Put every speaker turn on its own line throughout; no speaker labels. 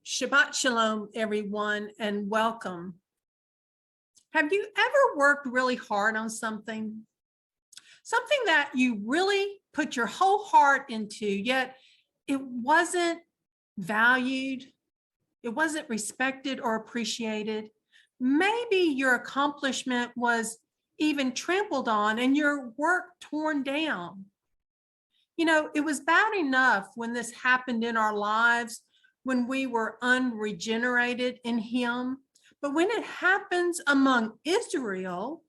Shabbat Shalom, everyone, and welcome. Have you ever worked really hard on something? Something that you really put your whole heart into, yet it wasn't valued, it wasn't respected or appreciated. Maybe your accomplishment was even trampled on and your work torn down. You know, it was bad enough when this happened in our lives, when we were unregenerated in Him. But when it happens among Israel,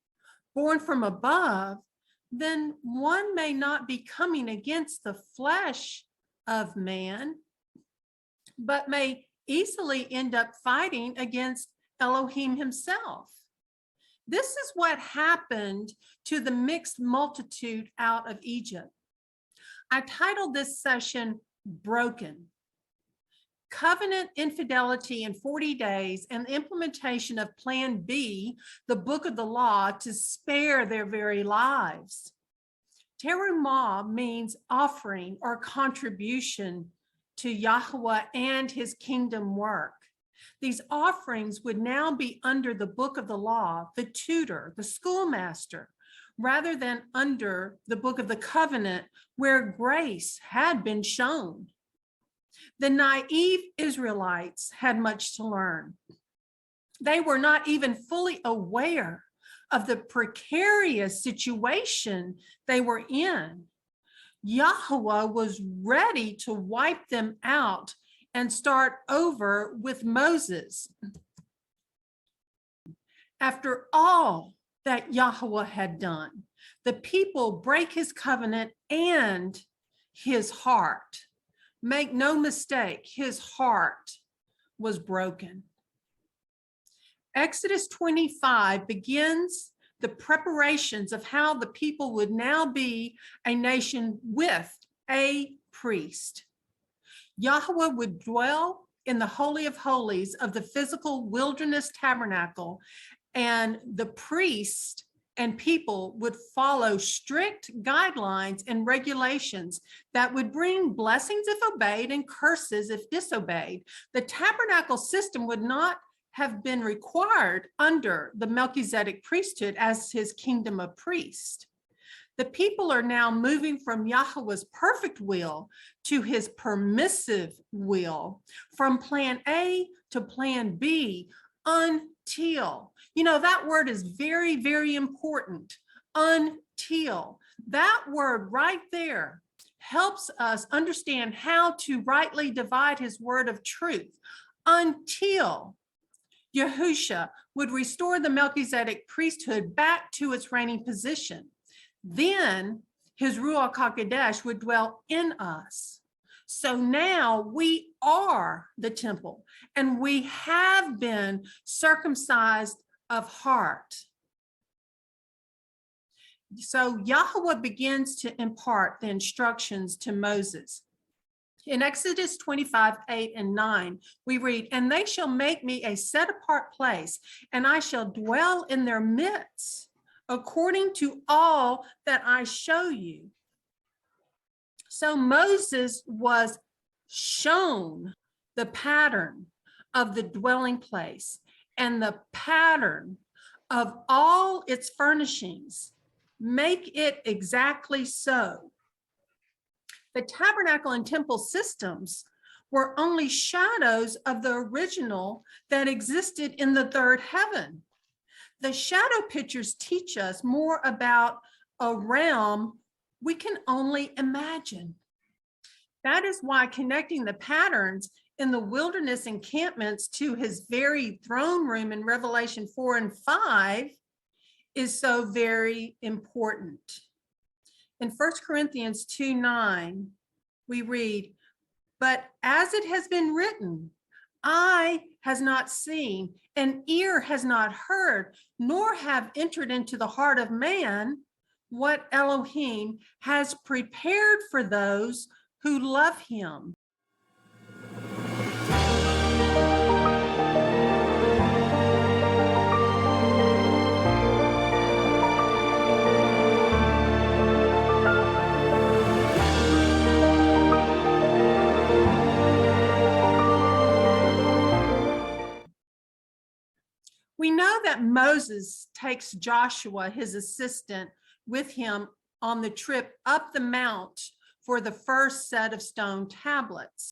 born from above, then one may not be coming against the flesh of man, but may easily end up fighting against Elohim himself. This is what happened to the mixed multitude out of Egypt. I titled this session, Broken. Covenant infidelity in 40 days and the implementation of Plan B, the book of the law, to spare their very lives. Terumah means offering or contribution to Yahuah and his kingdom work. These offerings would now be under the book of the law, the tutor, the schoolmaster, rather than under the book of the covenant where grace had been shown. The naive Israelites had much to learn. They were not even fully aware of the precarious situation they were in. Yahuah was ready to wipe them out and start over with Moses. After all that Yahuah had done, the people break his covenant and his heart. Make no mistake, his heart was broken. Exodus 25 begins the preparations of how the people would now be a nation with a priest. Yahuah would dwell in the Holy of Holies of the physical Wilderness Tabernacle, and the priest and people would follow strict guidelines and regulations that would bring blessings if obeyed and curses if disobeyed. The tabernacle system would not have been required under the Melchizedek Priesthood as his kingdom of priests. The people are now moving from Yahuah's perfect will to his permissive will, from plan A to plan B, until. You know, that word is very, very important. Until. That word right there helps us understand how to rightly divide his word of truth. Until Yahusha would restore the Melchizedek priesthood back to its reigning position. Then his Ruach HaKodesh would dwell in us. So now we are the temple, and we have been circumcised of heart. So Yahuah begins to impart the instructions to Moses. In Exodus 25, 8 and 9, we read, "And they shall make me a set apart place, and I shall dwell in their midst, according to all that I show you." So Moses was shown the pattern of the dwelling place and the pattern of all its furnishings. Make it exactly so. The tabernacle and temple systems were only shadows of the original that existed in the third heaven. The shadow pictures teach us more about a realm we can only imagine. That is why connecting the patterns in the wilderness encampments to his very throne room in Revelation 4 and 5 is so very important. In 1 Corinthians 2:9, we read, "But as it has been written, eye has not seen, and ear has not heard, nor have entered into the heart of man what Elohim has prepared for those who love him." We know that Moses takes Joshua, his assistant, with him on the trip up the mount for the first set of stone tablets.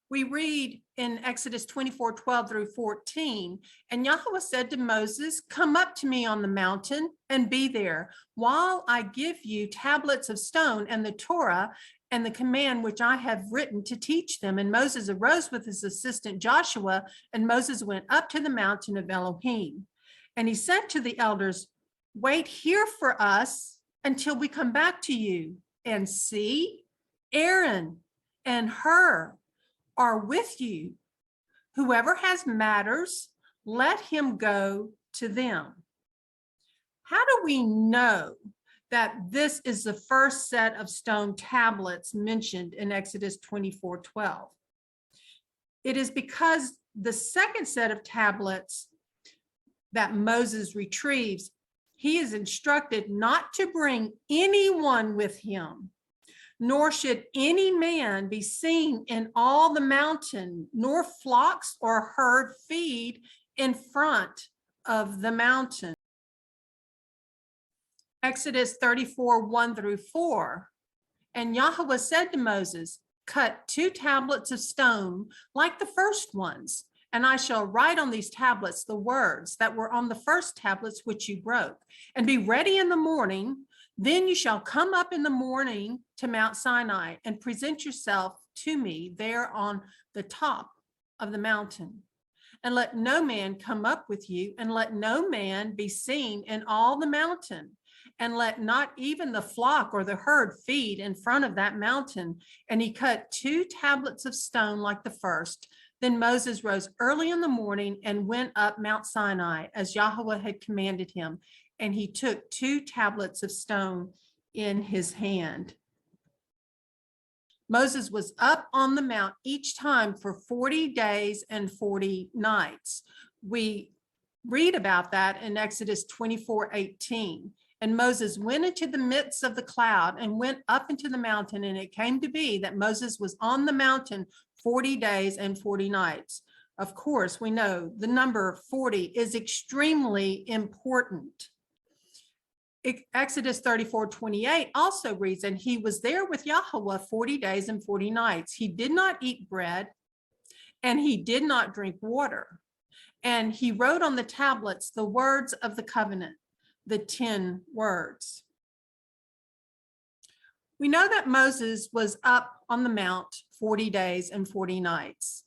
We read in Exodus 24:12 through 14, and Yahuah said to Moses, "Come up to me on the mountain and be there, while I give you tablets of stone and the Torah and the command which I have written to teach them." And Moses arose with his assistant Joshua, and Moses went up to the mountain of Elohim. And he said to the elders, "Wait here for us until we come back to you. And see, Aaron and Hur are with you. Whoever has matters, let him go to them." How do we know that this is the first set of stone tablets mentioned in Exodus 24:12? It is because the second set of tablets that Moses retrieves, he is instructed not to bring anyone with him, nor should any man be seen in all the mountain, nor flocks or herd feed in front of the mountain. Exodus 34:1 through 4. And Yahuah said to Moses, "Cut 2 tablets of stone like the first ones, and I shall write on these tablets the words that were on the first tablets which you broke. And be ready in the morning. Then you shall come up in the morning to Mount Sinai and present yourself to me there on the top of the mountain. And let no man come up with you, and let no man be seen in all the mountain. And let not even the flock or the herd feed in front of that mountain." And he cut 2 tablets of stone like the first. Then Moses rose early in the morning and went up Mount Sinai as Yahuah had commanded him. And he took 2 tablets of stone in his hand. Moses was up on the mount each time for 40 days and 40 nights. We read about that in Exodus 24:18. And Moses went into the midst of the cloud and went up into the mountain. And it came to be that Moses was on the mountain 40 days and 40 nights. Of course, we know the number 40 is extremely important. Exodus 34:28 also reads, "And he was there with Yahuah 40 days and 40 nights. He did not eat bread, and he did not drink water. And he wrote on the tablets the words of the covenant, the 10 words." We know that Moses was up on the mount 40 days and 40 nights.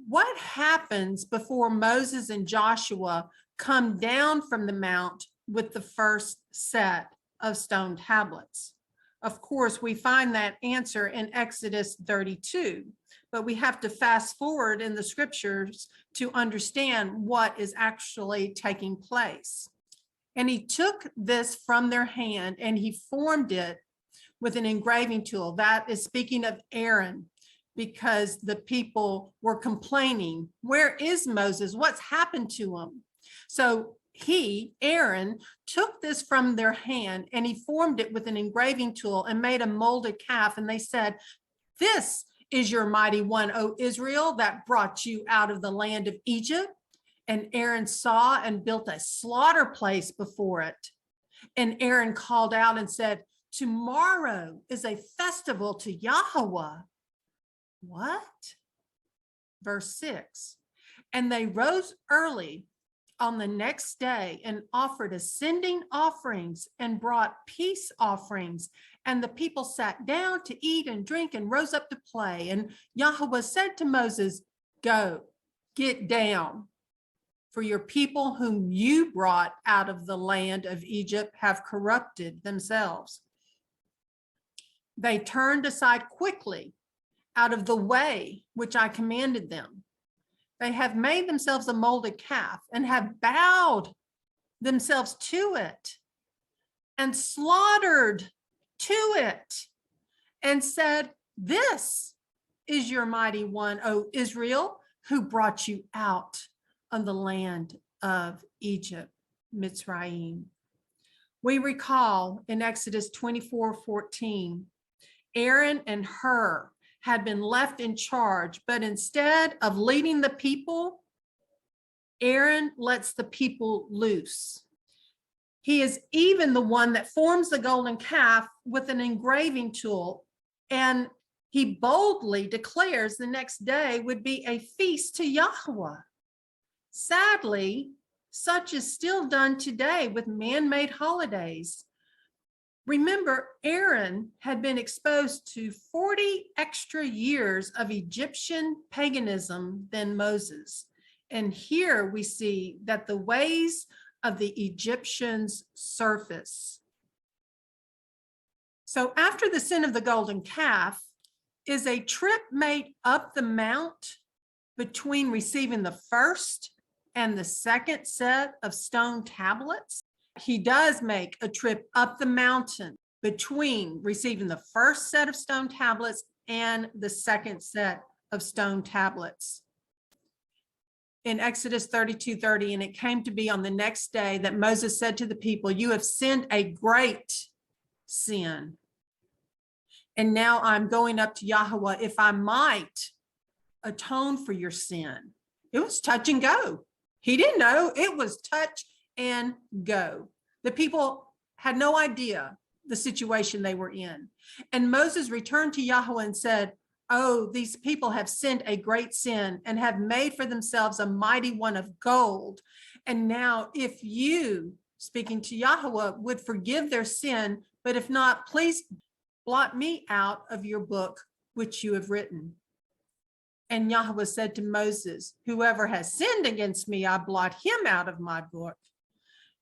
What happens before Moses and Joshua come down from the mount with the first set of stone tablets? Of course, we find that answer in Exodus 32, but we have to fast forward in the scriptures to understand what is actually taking place. "And he took this from their hand, and he formed it with an engraving tool." That is speaking of Aaron, because the people were complaining, "Where is Moses? What's happened to him?" So he, Aaron, took this from their hand, and he formed it with an engraving tool and made a molded calf. And they said, "This is your mighty one, O Israel, that brought you out of the land of Egypt." And Aaron saw and built a slaughter place before it. And Aaron called out and said, "Tomorrow is a festival to Yahuah." What? Verse 6. "And they rose early on the next day and offered ascending offerings and brought peace offerings. And the people sat down to eat and drink and rose up to play. And Yahuah said to Moses, 'Go, get down. For your people whom you brought out of the land of Egypt have corrupted themselves. They turned aside quickly out of the way which I commanded them. They have made themselves a molded calf and have bowed themselves to it and slaughtered to it and said, "This is your mighty one, O Israel, who brought you out of the land of Egypt," Mitzrayim. We recall in Exodus 24:14, Aaron and Hur had been left in charge, but instead of leading the people, Aaron lets the people loose. He is even the one that forms the golden calf with an engraving tool, and he boldly declares the next day would be a feast to Yahuah. Sadly, such is still done today with man-made holidays. Remember, Aaron had been exposed to 40 extra years of Egyptian paganism than Moses. And here we see that the ways of the Egyptians surface. So after the sin of the golden calf is a trip made up the mount between receiving the first and the second set of stone tablets. He does make a trip up the mountain between receiving the first set of stone tablets and the second set of stone tablets. In Exodus 32:30, and it came to be on the next day that Moses said to the people, "You have sinned a great sin. And now I'm going up to Yahuah if I might atone for your sin." It was touch and go. He didn't know. It was touch and go. The people had no idea the situation they were in. And Moses returned to Yahuah and said, "Oh, these people have sinned a great sin and have made for themselves a mighty one of gold. And now if you," speaking to Yahuah, "would forgive their sin, but if not, please blot me out of your book, which you have written." And Yahuah said to Moses, "Whoever has sinned against me, I blot him out of my book.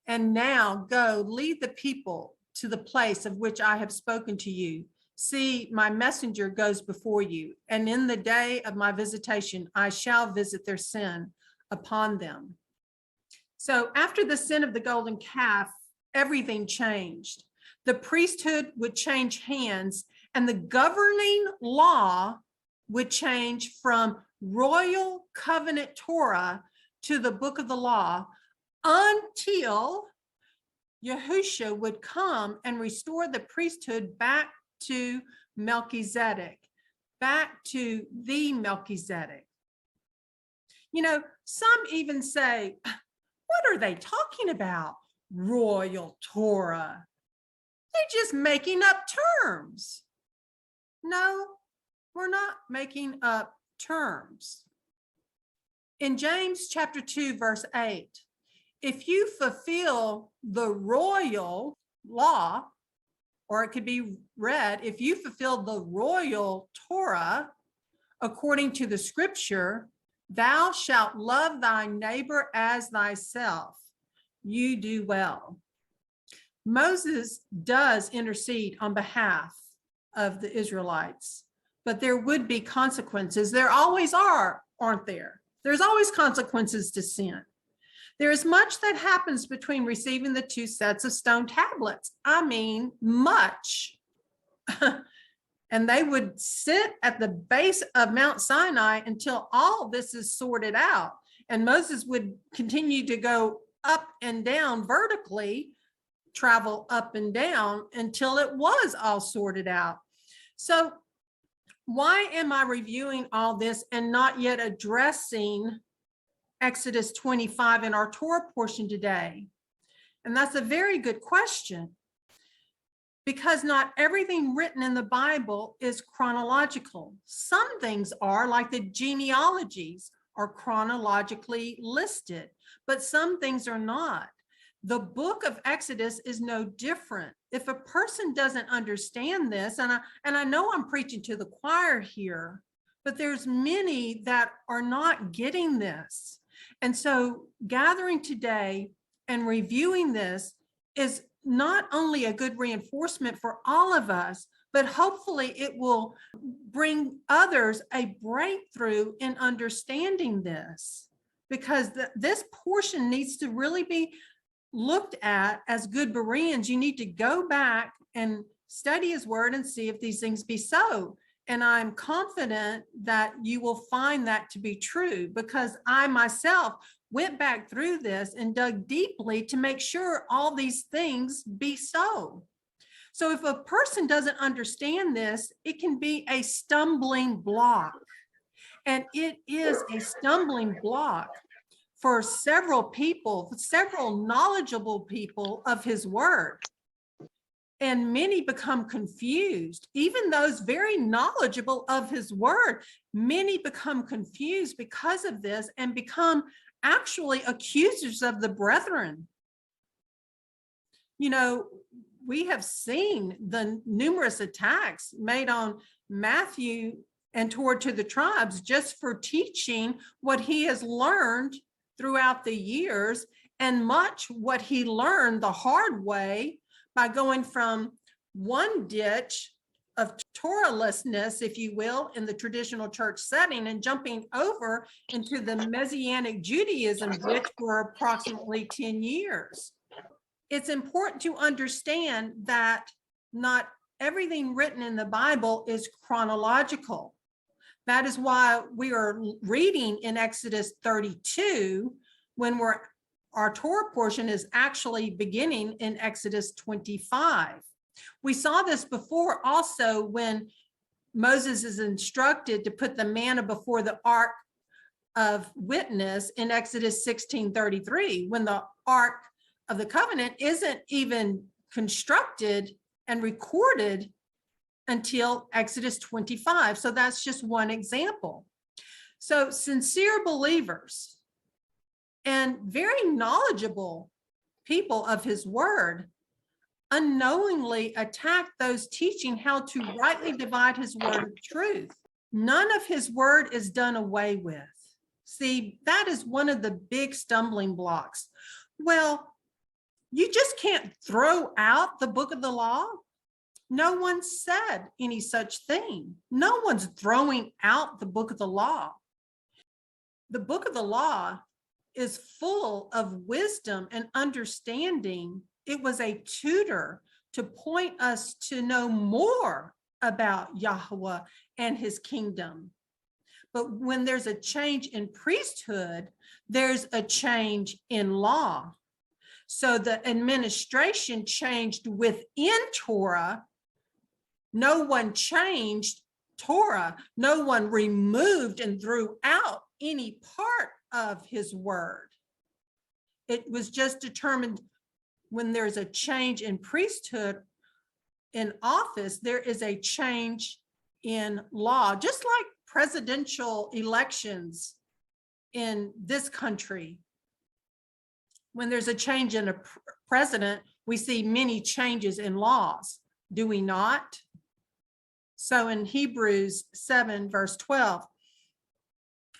And now go, lead the people to the place of which I have spoken to you. See, my messenger goes before you, and in the day of my visitation, I shall visit their sin upon them." So after the sin of the golden calf, everything changed. The priesthood would change hands, and the governing law would change from royal covenant Torah to the book of the law until Yahusha would come and restore the priesthood back to Melchizedek, back to the Melchizedek. You know, some even say, what are they talking about? Royal Torah. They're just making up terms. No, we're not making up terms. In James chapter 2, verse 8, if you fulfill the royal law, or it could be read, if you fulfill the royal Torah according to the scripture, "Thou shalt love thy neighbor as thyself," you do well. Moses does intercede on behalf of the Israelites, but there would be consequences. There always are, aren't there? There's always consequences to sin. There is much that happens between receiving the two sets of stone tablets. I mean, much. And they would sit at the base of Mount Sinai until all this is sorted out. And Moses would continue to go up and down vertically, travel up and down until it was all sorted out. So why am I reviewing all this and not yet addressing Exodus 25 in our Torah portion today? And that's a very good question, because not everything written in the Bible is chronological. Some things are, like the genealogies are chronologically listed, but some things are not. The book of Exodus is no different. If a person doesn't understand this, and I know I'm preaching to the choir here, but there's many that are not getting this. And so gathering today and reviewing this is not only a good reinforcement for all of us, but hopefully it will bring others a breakthrough in understanding this, because this portion needs to really be looked at as good Bereans. You need to go back and study his word and see if these things be so. And I'm confident that you will find that to be true, because I myself went back through this and dug deeply to make sure all these things be so. So if a person doesn't understand this, it can be a stumbling block. And it is a stumbling block for several people, several knowledgeable people of his word. And many become confused. Even those very knowledgeable of his word, many become confused because of this and become actually accusers of the brethren. You know, we have seen the numerous attacks made on Matthew and toward to the tribes just for teaching what he has learned throughout the years, and much what he learned the hard way by going from one ditch of Torahlessness, if you will, in the traditional church setting, and jumping over into the Messianic Judaism ditch for approximately 10 years. It's important to understand that not everything written in the Bible is chronological. That is why we are reading in Exodus 32 when our Torah portion is actually beginning in Exodus 25. We saw this before also when Moses is instructed to put the manna before the ark of witness in Exodus 16:33, when the ark of the covenant isn't even constructed and recorded until Exodus 25. So that's just one example. So sincere believers and very knowledgeable people of his word unknowingly attack those teaching how to rightly divide his word of truth. None of his word is done away with. See, that is one of the big stumbling blocks. Well, you just can't throw out the book of the law. No one said any such thing. No one's throwing out the book of the law. The book of the law is full of wisdom and understanding. It was a tutor to point us to know more about Yahuah and his kingdom. But when there's a change in priesthood, there's a change in law. So the administration changed within Torah. No one changed Torah. No one removed and threw out any part of his word. It was just determined when there's a change in priesthood in office, there is a change in law, just like presidential elections in this country. When there's a change in a president, we see many changes in laws, do we not? So in Hebrews 7, verse 12,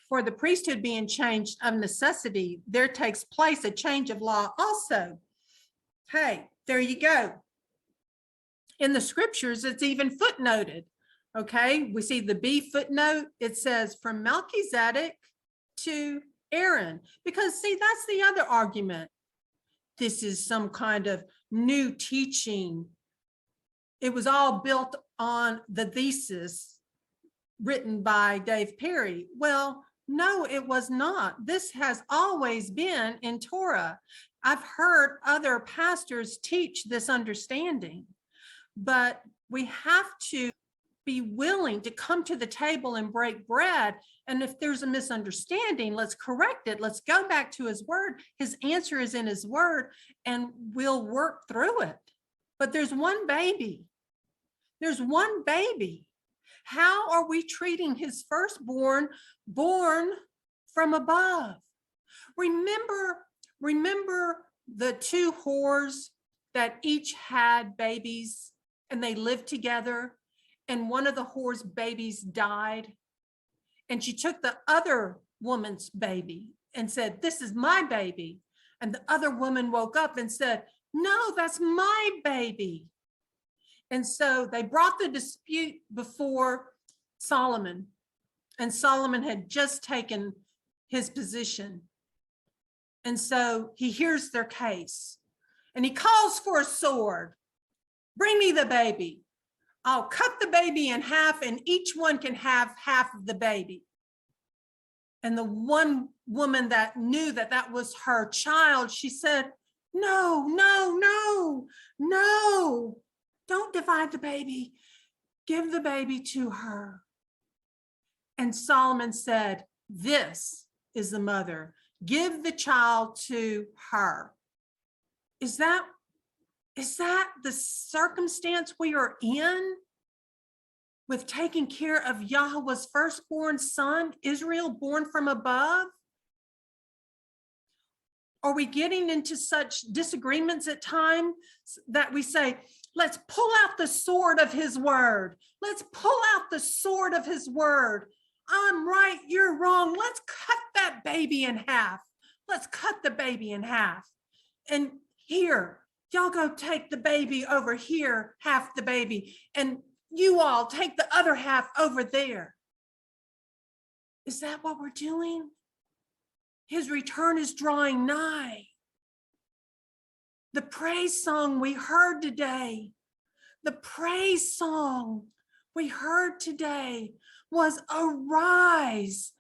for the priesthood being changed of necessity, there takes place a change of law also. Hey, there you go. In the scriptures, it's even footnoted. Okay, we see the B footnote. It says from Melchizedek to Aaron, because see, that's the other argument. This is some kind of new teaching. It was all built on the thesis written by Dave Perry. Well, no, it was not. This has always been in Torah. I've heard other pastors teach this understanding, but we have to be willing to come to the table and break bread. And if there's a misunderstanding, let's correct it. Let's go back to his word. His answer is in his word, and we'll work through it. But there's one baby. There's one baby. How are we treating his firstborn, born from above? Remember the two whores that each had babies and they lived together, and one of the whores' babies died, and she took the other woman's baby and said, "This is my baby." And the other woman woke up and said, "No, that's my baby." And so they brought the dispute before Solomon, and Solomon had just taken his position. And so he hears their case and he calls for a sword. "Bring me the baby. I'll cut the baby in half and each one can have half of the baby." And the one woman that knew that that was her child, she said, "No, no, no, no. Don't divide the baby. Give the baby to her." And Solomon said, "This is the mother. give the child to her. Is that the circumstance we are in with taking care of Yahuah's firstborn son, Israel, born from above? Are we getting into such disagreements at times that we say, let's pull out the sword of his word. Let's pull out the sword of his word. I'm right, you're wrong. Let's cut that baby in half. Let's cut the baby in half. And here, y'all go take the baby over here, half the baby, and you all take the other half over there. Is that what we're doing? His return is drawing nigh. The praise song we heard today, the praise song we heard today was arise,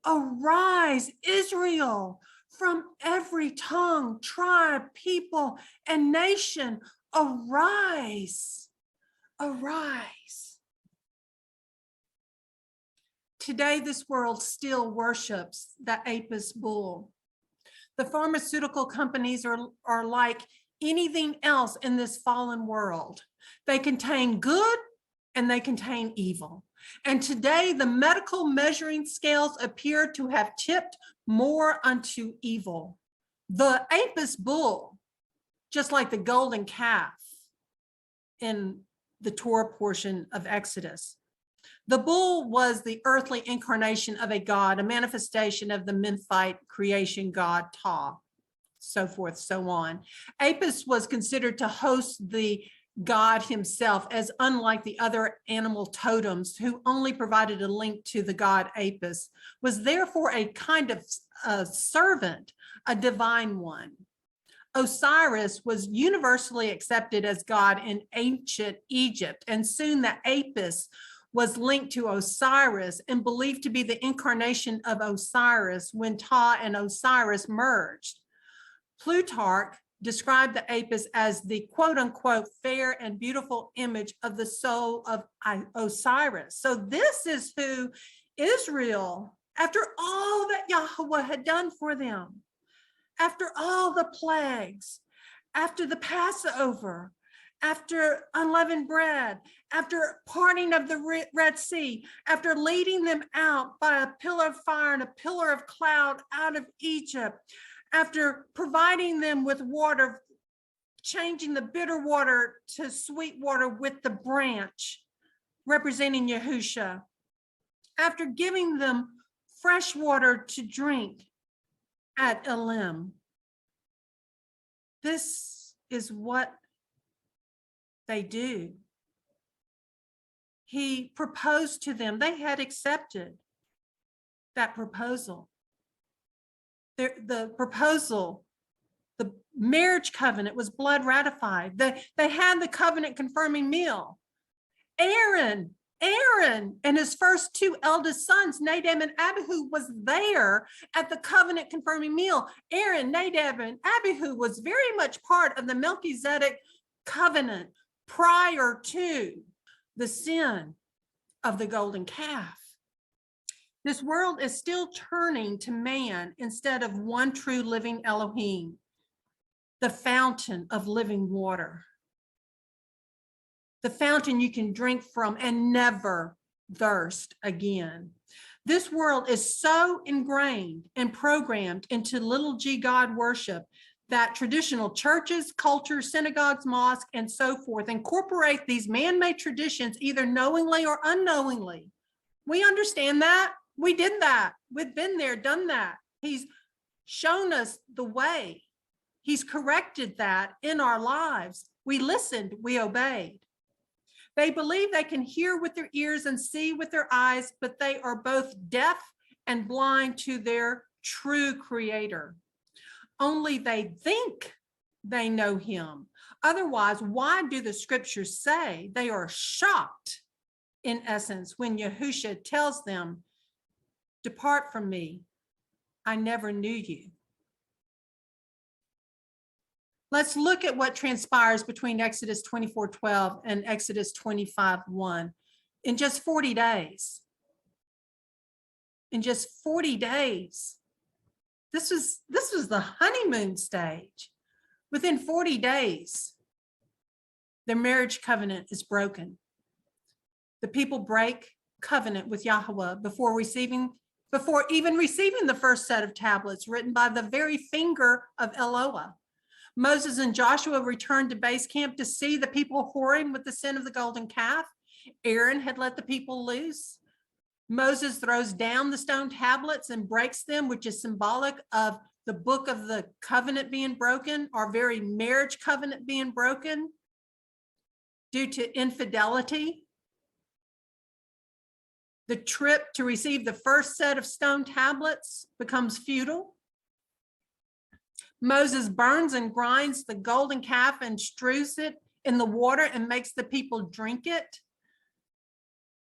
arise, Israel, from every tongue, tribe, people, and nation, arise, arise. Today, this world still worships the Apis bull. The pharmaceutical companies are like anything else in this fallen world. They contain good and they contain evil. And today, the medical measuring scales appear to have tipped more unto evil. The Apis bull, just like the golden calf in the Torah portion of Exodus, the bull was the earthly incarnation of a god, a manifestation of the Memphite creation god Ptah, so forth, so on. Apis was considered to host the God himself, as unlike the other animal totems who only provided a link to the god Apis, was therefore a kind of servant, a divine one. Osiris was universally accepted as God in ancient Egypt, and soon the Apis was linked to Osiris and believed to be the incarnation of Osiris when Ptah and Osiris merged. Plutarch described the Apis as the quote unquote fair and beautiful image of the soul of Osiris. So this is who Israel, after all that Yahuah had done for them, after all the plagues, after the Passover, after unleavened bread, after parting of the Red Sea, after leading them out by a pillar of fire and a pillar of cloud out of Egypt, after providing them with water, changing the bitter water to sweet water with the branch, representing Yahusha, after giving them fresh water to drink at Elim. This is what they do. He proposed to them. They had accepted that proposal. The proposal, the marriage covenant was blood ratified. They had the covenant confirming meal. Aaron and his first two eldest sons, Nadab and Abihu, was there at the covenant confirming meal. Aaron, Nadab, and Abihu was very much part of the Melchizedek covenant prior to the sin of the golden calf. This world is still turning to man instead of one true living Elohim, the fountain of living water, the fountain you can drink from and never thirst again. This world is so ingrained and programmed into little g God worship that traditional churches, cultures, synagogues, mosques, and so forth incorporate these man-made traditions either knowingly or unknowingly. We understand that. We did that. We've been there, done that. He's shown us the way. He's corrected that in our lives. We listened, we obeyed. They believe they can hear with their ears and see with their eyes, but they are both deaf and blind to their true creator. Only they think they know him. Otherwise, why do the scriptures say they are shocked, in essence, when Yahusha tells them, "Depart from me, I never knew you"? Let's look at what transpires between Exodus 24:12 and Exodus 25:1 in just 40 days. In just 40 days, This was the honeymoon stage. Within 40 days, their marriage covenant is broken. The people break covenant with Yahuah before even receiving the first set of tablets written by the very finger of Eloah. Moses and Joshua returned to base camp to see the people whoring with the sin of the golden calf. Aaron had let the people loose. Moses throws down the stone tablets and breaks them, which is symbolic of the book of the covenant being broken, our very marriage covenant being broken due to infidelity. The trip to receive the first set of stone tablets becomes futile. Moses burns and grinds the golden calf and strews it in the water and makes the people drink it.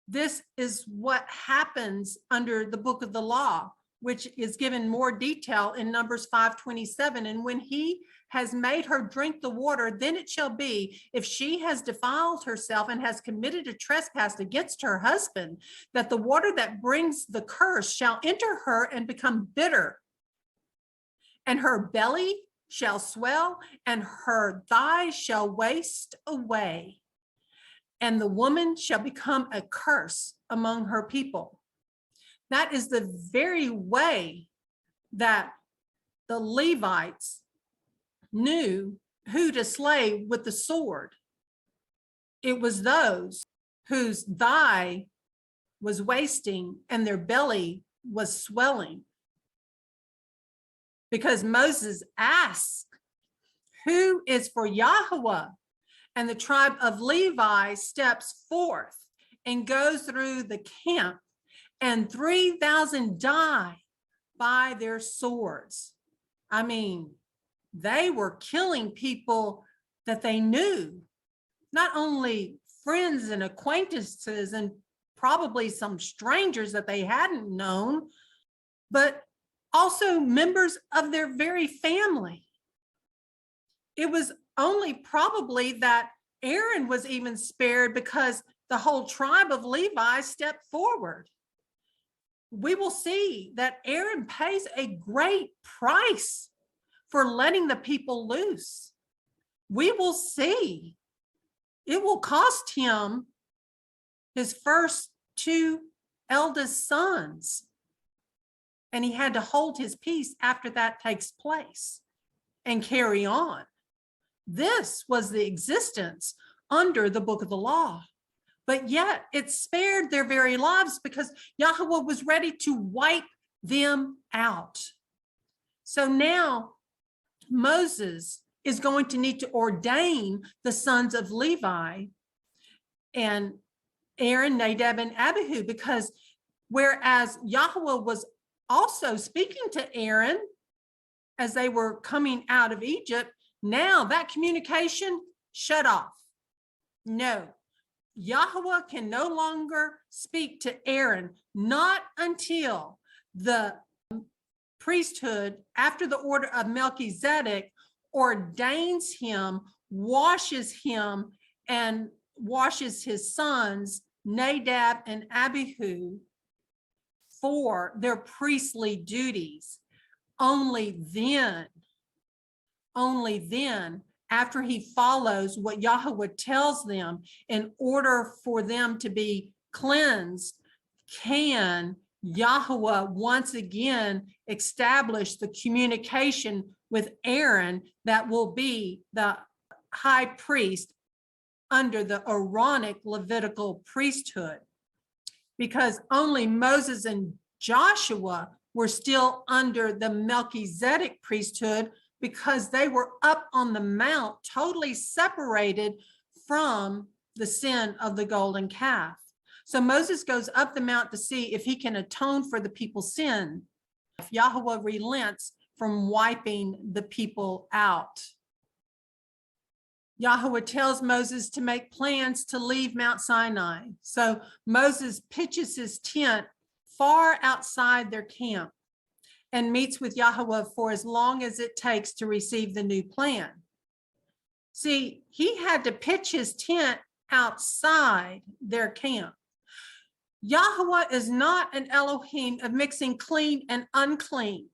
This is what happens under the book of the law, which is given more detail in Numbers 5:27. And when he has made her drink the water, then it shall be, if she has defiled herself and has committed a trespass against her husband, that the water that brings the curse shall enter her and become bitter. And her belly shall swell, and her thighs shall waste away. And the woman shall become a curse among her people. That is the very way that the Levites knew who to slay with the sword. It was those whose thigh was wasting and their belly was swelling. Because Moses asked, who is for Yahuah? And the tribe of Levi steps forth and goes through the camp, and 3,000 die by their swords. I mean, they were killing people that they knew, not only friends and acquaintances and probably some strangers that they hadn't known, but also members of their very family. It was only probably that Aaron was even spared because the whole tribe of Levi stepped forward. We will see that Aaron pays a great price for letting the people loose. We will see. It will cost him his first two eldest sons. And he had to hold his peace after that takes place and carry on. This was the existence under the book of the law. But yet it spared their very lives because Yahuah was ready to wipe them out. So now Moses is going to need to ordain the sons of Levi and Aaron, Nadab, and Abihu, because whereas Yahuah was also speaking to Aaron as they were coming out of Egypt, now that communication shut off. No, Yahuah can no longer speak to Aaron, not until the priesthood, after the order of Melchizedek, ordains him, washes him, and washes his sons, Nadab and Abihu, for their priestly duties. Only then, after he follows what Yahuah tells them in order for them to be cleansed, can Yahuah once again establish the communication with Aaron that will be the high priest under the Aaronic Levitical priesthood. Because only Moses and Joshua were still under the Melchizedek priesthood, because they were up on the mount, totally separated from the sin of the golden calf. So Moses goes up the mount to see if he can atone for the people's sin, if Yahuah relents from wiping the people out. Yahuah tells Moses to make plans to leave Mount Sinai. So Moses pitches his tent far outside their camp and meets with Yahuah for as long as it takes to receive the new plan. See, he had to pitch his tent outside their camp. Yahuah is not an Elohim of mixing clean and unclean.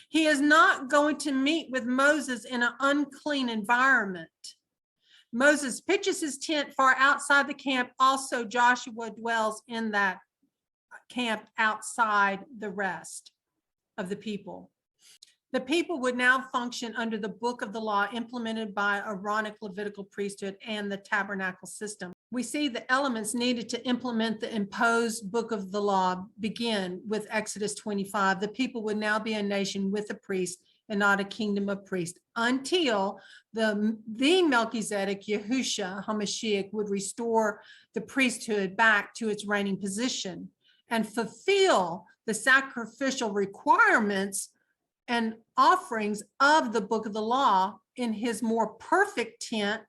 He is not going to meet with Moses in an unclean environment. Moses pitches his tent far outside the camp. Also, Joshua dwells in that camp outside the rest of the people. The people would now function under the book of the law implemented by Aaronic Levitical priesthood and the tabernacle system. We see the elements needed to implement the imposed book of the law begin with Exodus 25. The people would now be a nation with a priest and not a kingdom of priests until the Melchizedek Yahusha HaMashiach would restore the priesthood back to its reigning position and fulfill the sacrificial requirements and offerings of the book of the law in his more perfect tent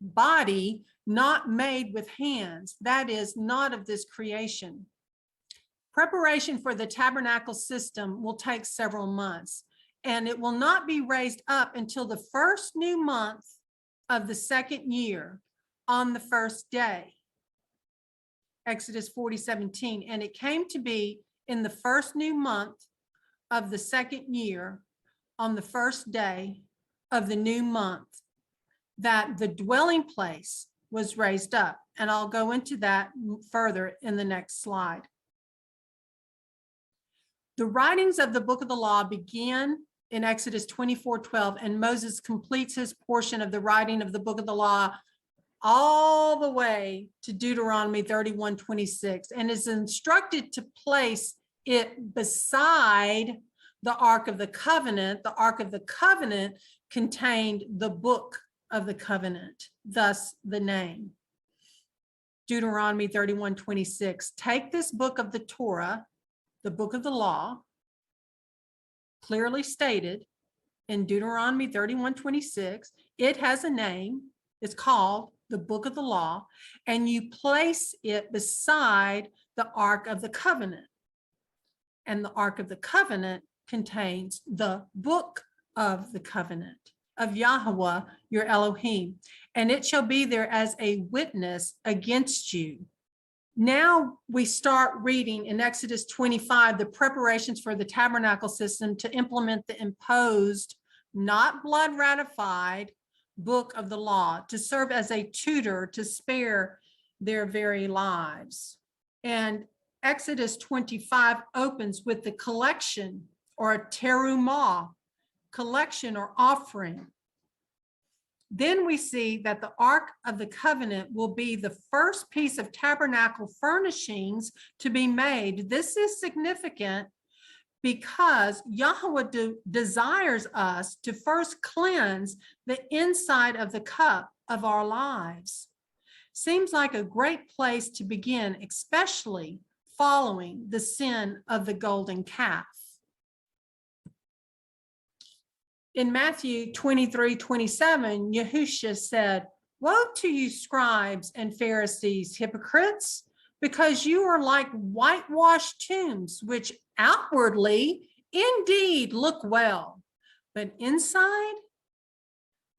body, not made with hands, that is, not of this creation. Preparation for the tabernacle system will take several months, and it will not be raised up until the first new month of the second year on the first day. Exodus 40:17, and it came to be in the first new month of the second year on the first day of the new month that the dwelling place was raised up. And I'll go into that further in the next slide. The writings of the book of the law began in Exodus 24:12, and Moses completes his portion of the writing of the book of the law all the way to Deuteronomy 31:26, and is instructed to place it beside the Ark of the Covenant. The Ark of the Covenant contained the book of the covenant, thus the name. Deuteronomy 31:26, take this book of the Torah, the book of the law, clearly stated in Deuteronomy 31:26, it has a name, it's called the book of the law, and you place it beside the Ark of the Covenant. And the Ark of the Covenant contains the book of the covenant of Yahuah, your Elohim, and it shall be there as a witness against you. Now we start reading in Exodus 25, the preparations for the tabernacle system to implement the imposed, not blood ratified book of the law, to serve as a tutor to spare their very lives. And Exodus 25 opens with the collection, or a terumah, collection or offering. Then we see that the Ark of the Covenant will be the first piece of tabernacle furnishings to be made. This is significant because Yahuah desires us to first cleanse the inside of the cup of our lives. Seems like a great place to begin, especially following the sin of the golden calf. In Matthew 23:27, Yahusha said, woe to you, scribes and Pharisees, hypocrites, because you are like whitewashed tombs, which outwardly indeed look well, but inside,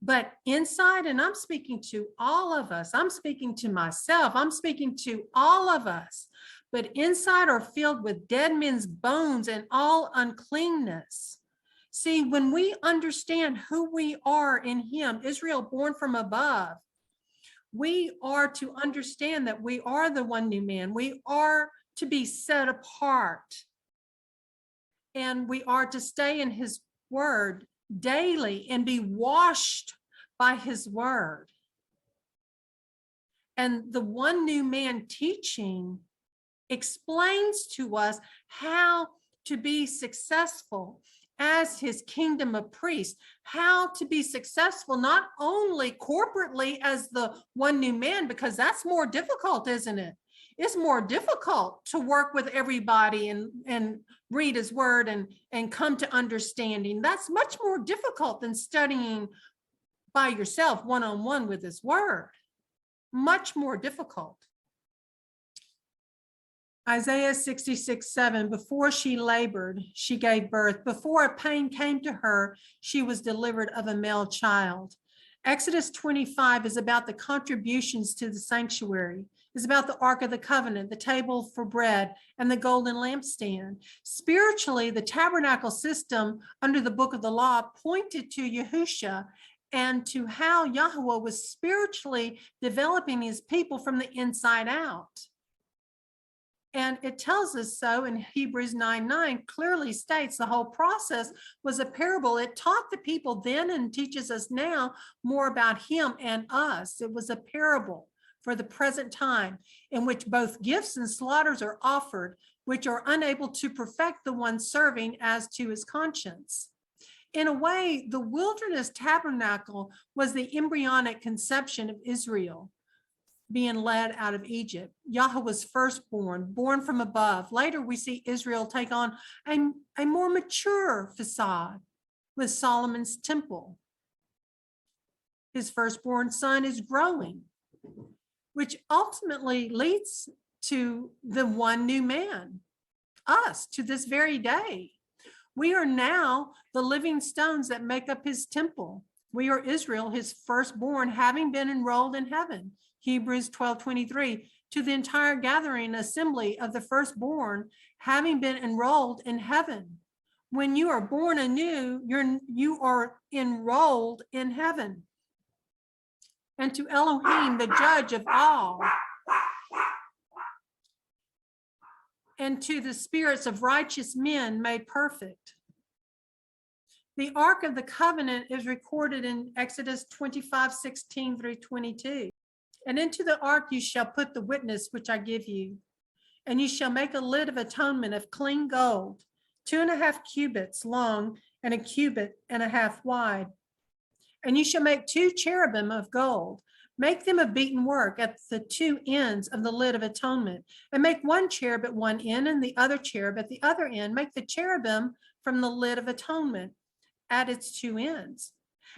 and I'm speaking to all of us, I'm speaking to myself, I'm speaking to all of us, but inside are filled with dead men's bones and all uncleanness. See, when we understand who we are in him, Israel born from above, we are to understand that we are the one new man. We are to be set apart. And we are to stay in his word daily and be washed by his word. And the one new man teaching explains to us how to be successful as his kingdom of priests, how to be successful, not only corporately as the one new man, because that's more difficult, isn't it? It's more difficult to work with everybody and read his word and come to understanding. That's much more difficult than studying by yourself one-on-one with his word. Much more difficult. Isaiah 66:7, before she labored, she gave birth. Before a pain came to her, she was delivered of a male child. Exodus 25 is about the contributions to the sanctuary. is about the Ark of the Covenant, the table for bread, and the golden lampstand. Spiritually, the tabernacle system under the book of the law pointed to Yahusha and to how Yahuah was spiritually developing his people from the inside out. And it tells us so in Hebrews 9:9, clearly states the whole process was a parable. It taught the people then and teaches us now more about him and us. It was a parable for the present time in which both gifts and slaughters are offered, which are unable to perfect the one serving as to his conscience. In a way, the Wilderness Tabernacle was the embryonic conception of Israel being led out of Egypt. Yahuah was firstborn, born from above. Later, we see Israel take on a more mature facade with Solomon's temple. His firstborn son is growing, which ultimately leads to the one new man, us, to this very day. We are now the living stones that make up his temple. We are Israel, his firstborn, having been enrolled in heaven. Hebrews 12:23, to the entire gathering assembly of the firstborn, having been enrolled in heaven. When you are born anew, you are enrolled in heaven. And to Elohim, the judge of all, and to the spirits of righteous men made perfect. The Ark of the Covenant is recorded in Exodus 25:16 through 22. And into the ark you shall put the witness which I give you, and you shall make a lid of atonement of clean gold, 2.5 cubits long and 1.5 cubits wide. And you shall make 2 cherubim of gold. Make them of beaten work at the 2 ends of the lid of atonement, and make 1 cherub at one end and the other cherub at the other end. Make the cherubim from the lid of atonement at its 2 ends.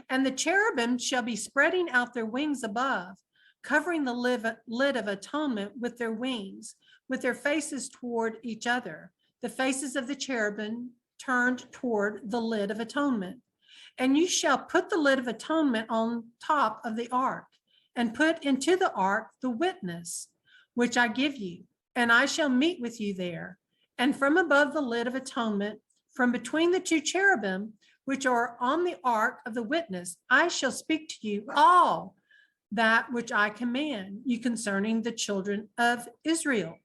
And the cherubim shall be spreading out their wings above, covering the lid of atonement with their wings, with their faces toward each other. The faces of the cherubim turned toward the lid of atonement. And you shall put the lid of atonement on top of the ark, and put into the ark the witness, which I give you, and I shall meet with you there. And from above the lid of atonement, from between the 2 cherubim, which are on the ark of the witness, I shall speak to you all that which I command you concerning the children of Israel.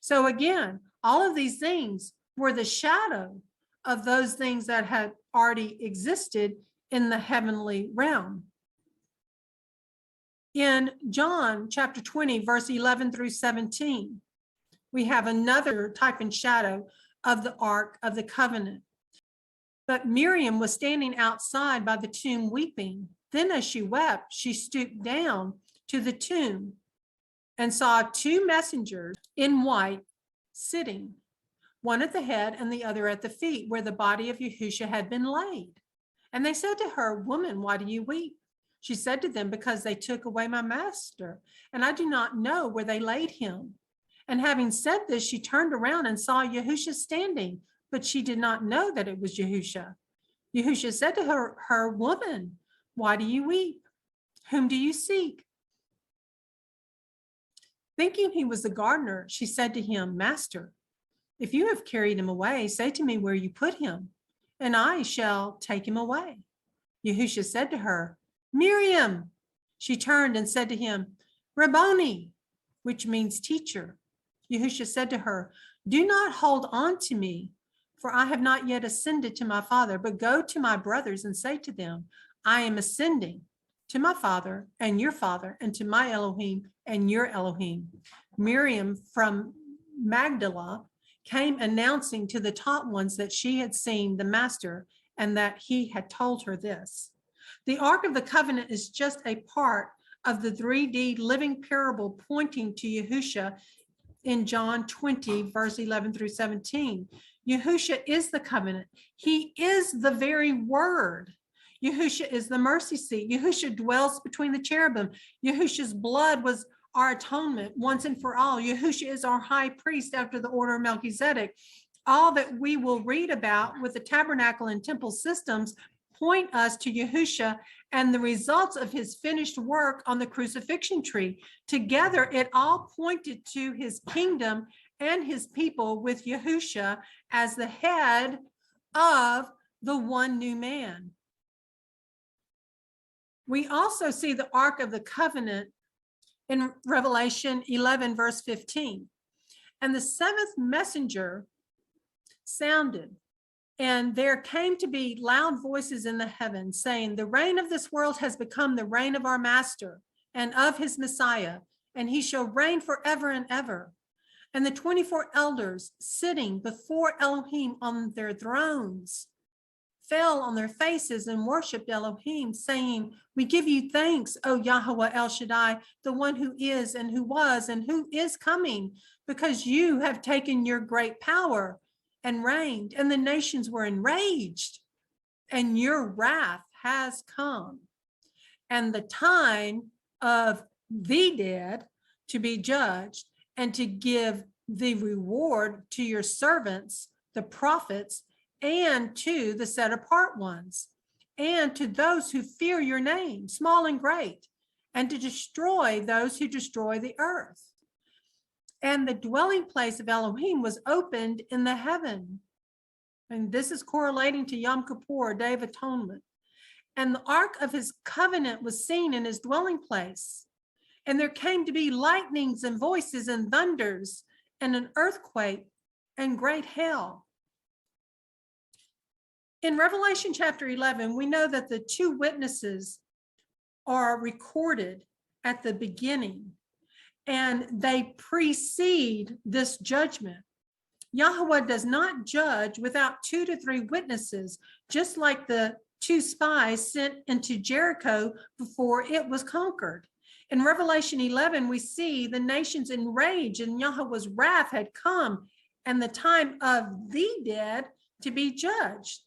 So again, all of these things were the shadow of those things that had already existed in the heavenly realm. In John chapter 20, verse 11 through 17, we have another type and shadow of the Ark of the Covenant. But Miriam was standing outside by the tomb weeping. Then as she wept, she stooped down to the tomb and saw 2 messengers in white sitting, one at the head and the other at the feet, where the body of Yahusha had been laid. And they said to her, "Woman, why do you weep?" She said to them, "Because they took away my master, and I do not know where they laid him." And having said this, she turned around and saw Yahusha standing, but she did not know that it was Yahusha. Yahusha said to her, "Woman, why do you weep? Whom do you seek?" Thinking he was the gardener, she said to him, "Master, if you have carried him away, say to me where you put him, and I shall take him away." Yahusha said to her, "Miriam." She turned and said to him, "Rabboni," which means teacher. Yahusha said to her, "Do not hold on to me, for I have not yet ascended to my Father, but go to my brothers and say to them, I am ascending to my Father and your Father, and to my Elohim and your Elohim." Miriam from Magdala came announcing to the taught ones that she had seen the Master and that he had told her this. The Ark of the Covenant is just a part of the 3D living parable pointing to Yahusha in John 20, verse 11 through 17. Yahusha is the covenant. He is the very word. Yahusha is the mercy seat. Yahusha dwells between the cherubim. Yahusha's blood was our atonement once and for all. Yahusha is our high priest after the order of Melchizedek. All that we will read about with the tabernacle and temple systems point us to Yahusha and the results of his finished work on the crucifixion tree. Together, it all pointed to his kingdom and his people, with Yahusha as the head of the one new man. We also see the Ark of the Covenant in Revelation 11, verse 15. And the seventh messenger sounded, and there came to be loud voices in the heavens saying, the reign of this world has become the reign of our master and of his Messiah, and he shall reign forever and ever. And the 24 elders sitting before Elohim on their thrones fell on their faces and worshiped Elohim, saying, we give you thanks, O Yahuah El Shaddai, the one who is and who was and who is coming, because you have taken your great power and reigned, and the nations were enraged, and your wrath has come. And the time of the dead to be judged, and to give the reward to your servants, the prophets, and to the set apart ones, and to those who fear your name, small and great, and to destroy those who destroy the earth. And the dwelling place of Elohim was opened in the heaven. And this is correlating to Yom Kippur, Day of Atonement. And the ark of his covenant was seen in his dwelling place. And there came to be lightnings and voices and thunders and an earthquake and great hail. In Revelation chapter 11, we know that the two witnesses are recorded at the beginning, and they precede this judgment. Yahuah does not judge without 2 to 3 witnesses, just like the 2 spies sent into Jericho before it was conquered. In Revelation 11, we see the nations enraged, and Yahuah's wrath had come, and the time of the dead to be judged.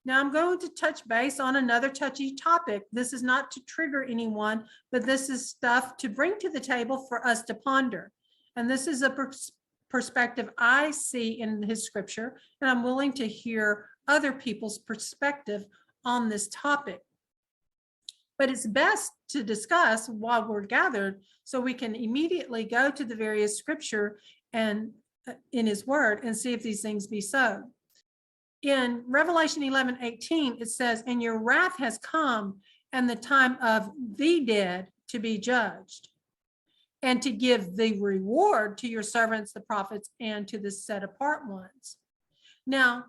Now I'm going to touch base on another touchy topic. This is not to trigger anyone, but this is stuff to bring to the table for us to ponder. And this is a perspective I see in his scripture, and I'm willing to hear other people's perspective on this topic. But it's best to discuss while we're gathered, so we can immediately go to the various scripture and in his word and see if these things be so. In Revelation 11:18, it says, and your wrath has come, and the time of the dead to be judged, and to give the reward to your servants, the prophets, and to the set apart ones. Now,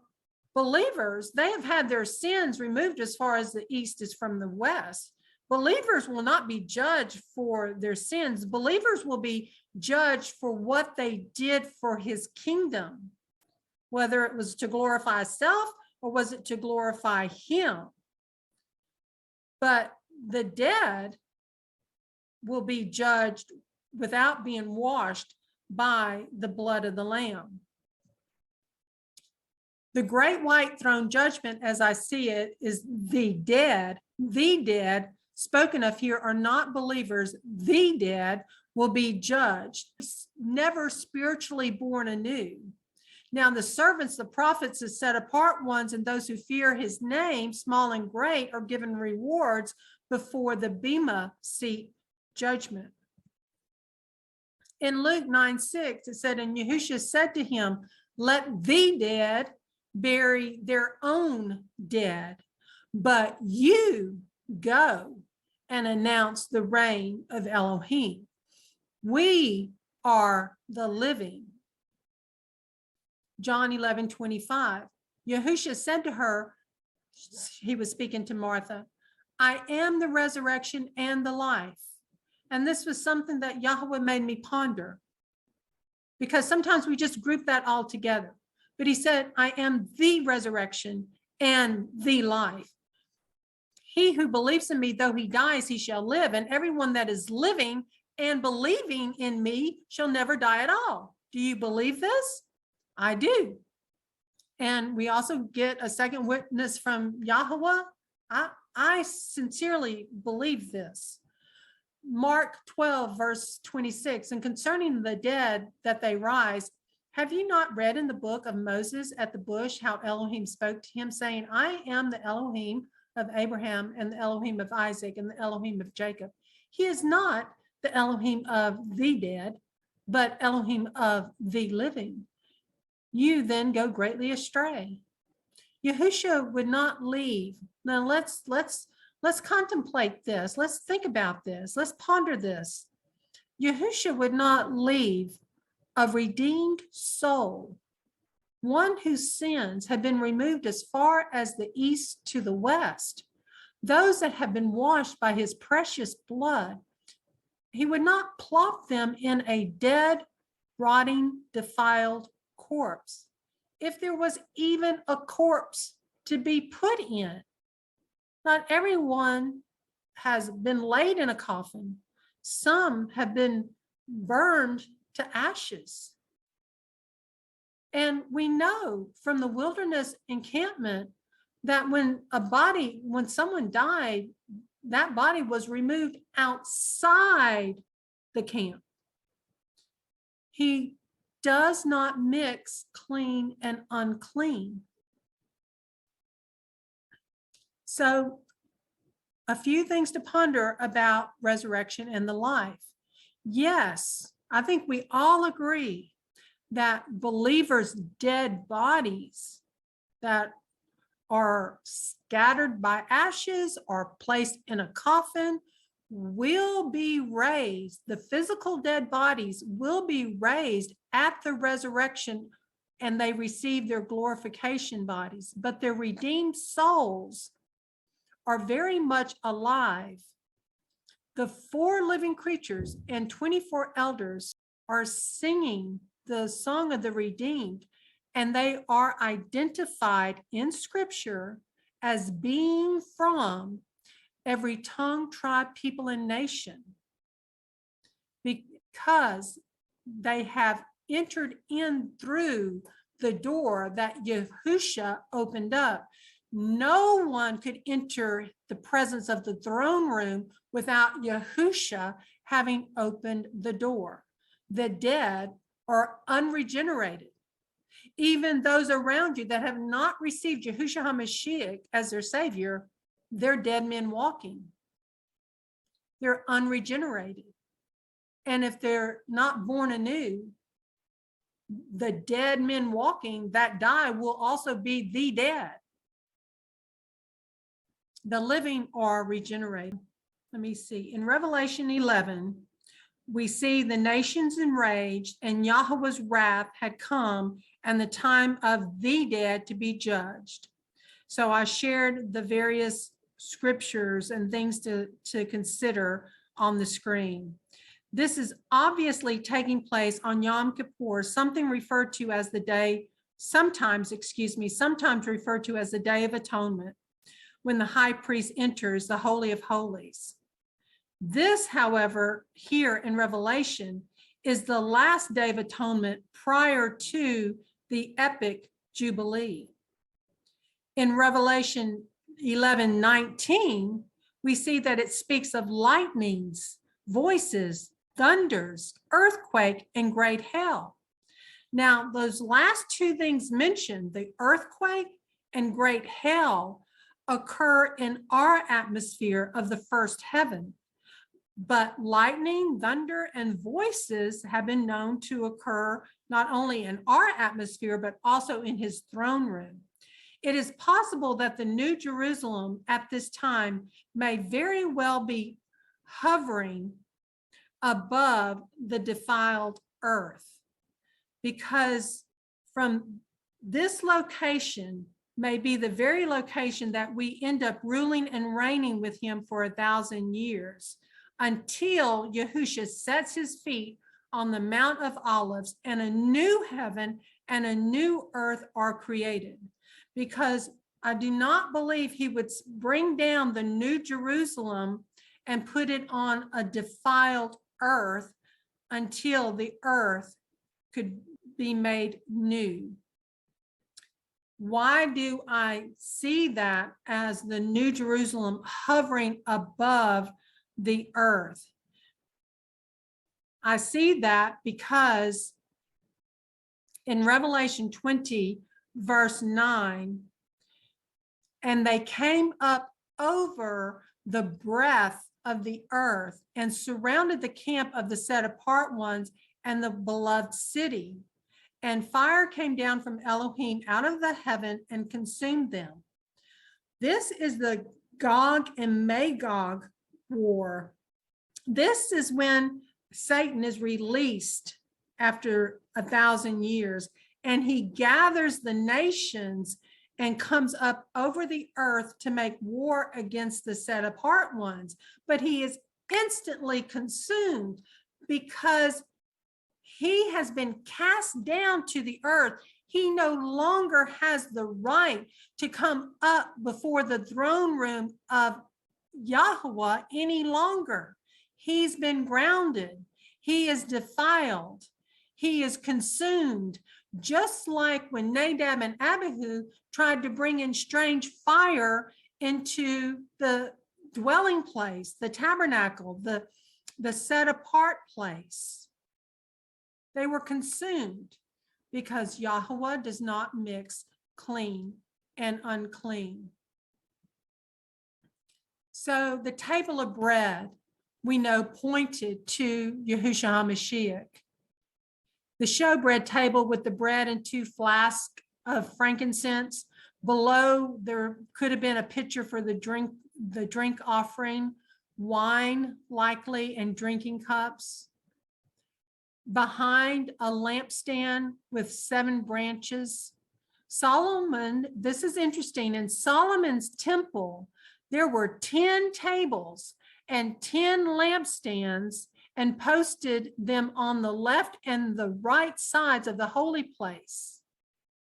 believers, they have had their sins removed as far as the east is from the west. Believers will not be judged for their sins. Believers will be judged for what they did for his kingdom, whether it was to glorify self or was it to glorify him. But the dead will be judged without being washed by the blood of the Lamb. The great white throne judgment, as I see it, is the dead. The dead spoken of here are not believers. The dead will be judged, never spiritually born anew. Now the servants, the prophets, the set apart ones, and those who fear his name, small and great, are given rewards before the Bema seat judgment. In Luke 9:6, it said, and Yahusha said to him, let the dead bury their own dead, but you go and announce the reign of Elohim. We are the living. John 11:25, Yahusha said to her, he was speaking to Martha, I am the resurrection and the life. And this was something that Yahuah made me ponder, because sometimes we just group that all together. But he said, I am the resurrection and the life. He who believes in me, though he dies, he shall live. And everyone that is living and believing in me shall never die at all. Do you believe this? I do. And we also get a second witness from Yahuah. I sincerely believe this. Mark 12, verse 26, and concerning the dead that they rise, have you not read in the book of Moses at the bush how Elohim spoke to him, saying, I am the Elohim of Abraham and the Elohim of Isaac and the Elohim of Jacob. He is not the Elohim of the dead, but Elohim of the living. You then go greatly astray. Yahusha would not leave. Now let's contemplate this. Let's think about this. Let's ponder this. Yahusha would not leave a redeemed soul, one whose sins have been removed as far as the east to the west, those that have been washed by his precious blood. He would not plop them in a dead, rotting, defiled corpse. If there was even a corpse to be put in, not everyone has been laid in a coffin. Some have been burned to ashes. And we know from the wilderness encampment that when someone died, that body was removed outside the camp. He does not mix clean and unclean. So a few things to ponder about resurrection and the life. Yes, I think we all agree that believers' dead bodies that are scattered by ashes or placed in a coffin will be raised. The physical dead bodies will be raised at the resurrection, and they receive their glorification bodies, but their redeemed souls are very much alive. The 4 living creatures and 24 elders are singing the song of the redeemed, and they are identified in scripture as being from every tongue, tribe, people, and nation, because they have entered in through the door that Yahusha opened up. No one could enter the presence of the throne room without Yahusha having opened the door. The dead are unregenerated. Even those around you that have not received Yahushua HaMashiach as their savior, they're dead men walking. They're unregenerated. And if they're not born anew, the dead men walking that die will also be the dead. The living are regenerated. Let me see. In Revelation 11, we see the nations enraged, and Yahuah's wrath had come, and the time of the dead to be judged. So I shared the various scriptures and things to consider on the screen. This is obviously taking place on Yom Kippur, something referred to as the day, sometimes referred to as the Day of Atonement, when the high priest enters the Holy of Holies. This, however, here in Revelation, is the last Day of Atonement prior to the epic Jubilee. In Revelation 11:19, we see that it speaks of lightnings, voices, thunders, earthquake, and great hail. Now, those last 2 things mentioned, the earthquake and great hail, occur in our atmosphere of the first heaven. But lightning, thunder, and voices have been known to occur not only in our atmosphere, but also in his throne room. It is possible that the New Jerusalem at this time may very well be hovering above the defiled earth, because from this location may be the very location that we end up ruling and reigning with him for 1,000 years, until Yahusha sets his feet on the Mount of Olives and a new heaven and a new earth are created. Because I do not believe he would bring down the New Jerusalem and put it on a defiled earth until the earth could be made new. Why do I see that as the New Jerusalem hovering above the earth? I see that because in Revelation 20, verse 9, and they came up over the breadth of the earth and surrounded the camp of the set apart ones and the beloved city. And fire came down from Elohim out of the heaven and consumed them. This is the Gog and Magog war. This is when Satan is released after 1,000 years, and he gathers the nations and comes up over the earth to make war against the set apart ones. But he is instantly consumed because he has been cast down to the earth. He no longer has the right to come up before the throne room of Yahuah any longer. He's been grounded. He is defiled. He is consumed, just like when Nadab and Abihu tried to bring in strange fire into the dwelling place, the tabernacle, the set apart place. They were consumed because Yahuah does not mix clean and unclean. So the table of bread, we know, pointed to Yahushua HaMashiach. The showbread table with the bread and 2 flasks of frankincense. Below, there could have been a pitcher for the drink offering, wine likely, and drinking cups. Behind, a lampstand with 7 branches. Solomon, this is interesting, in Solomon's temple, there were 10 tables and 10 lampstands, and posted them on the left and the right sides of the holy place.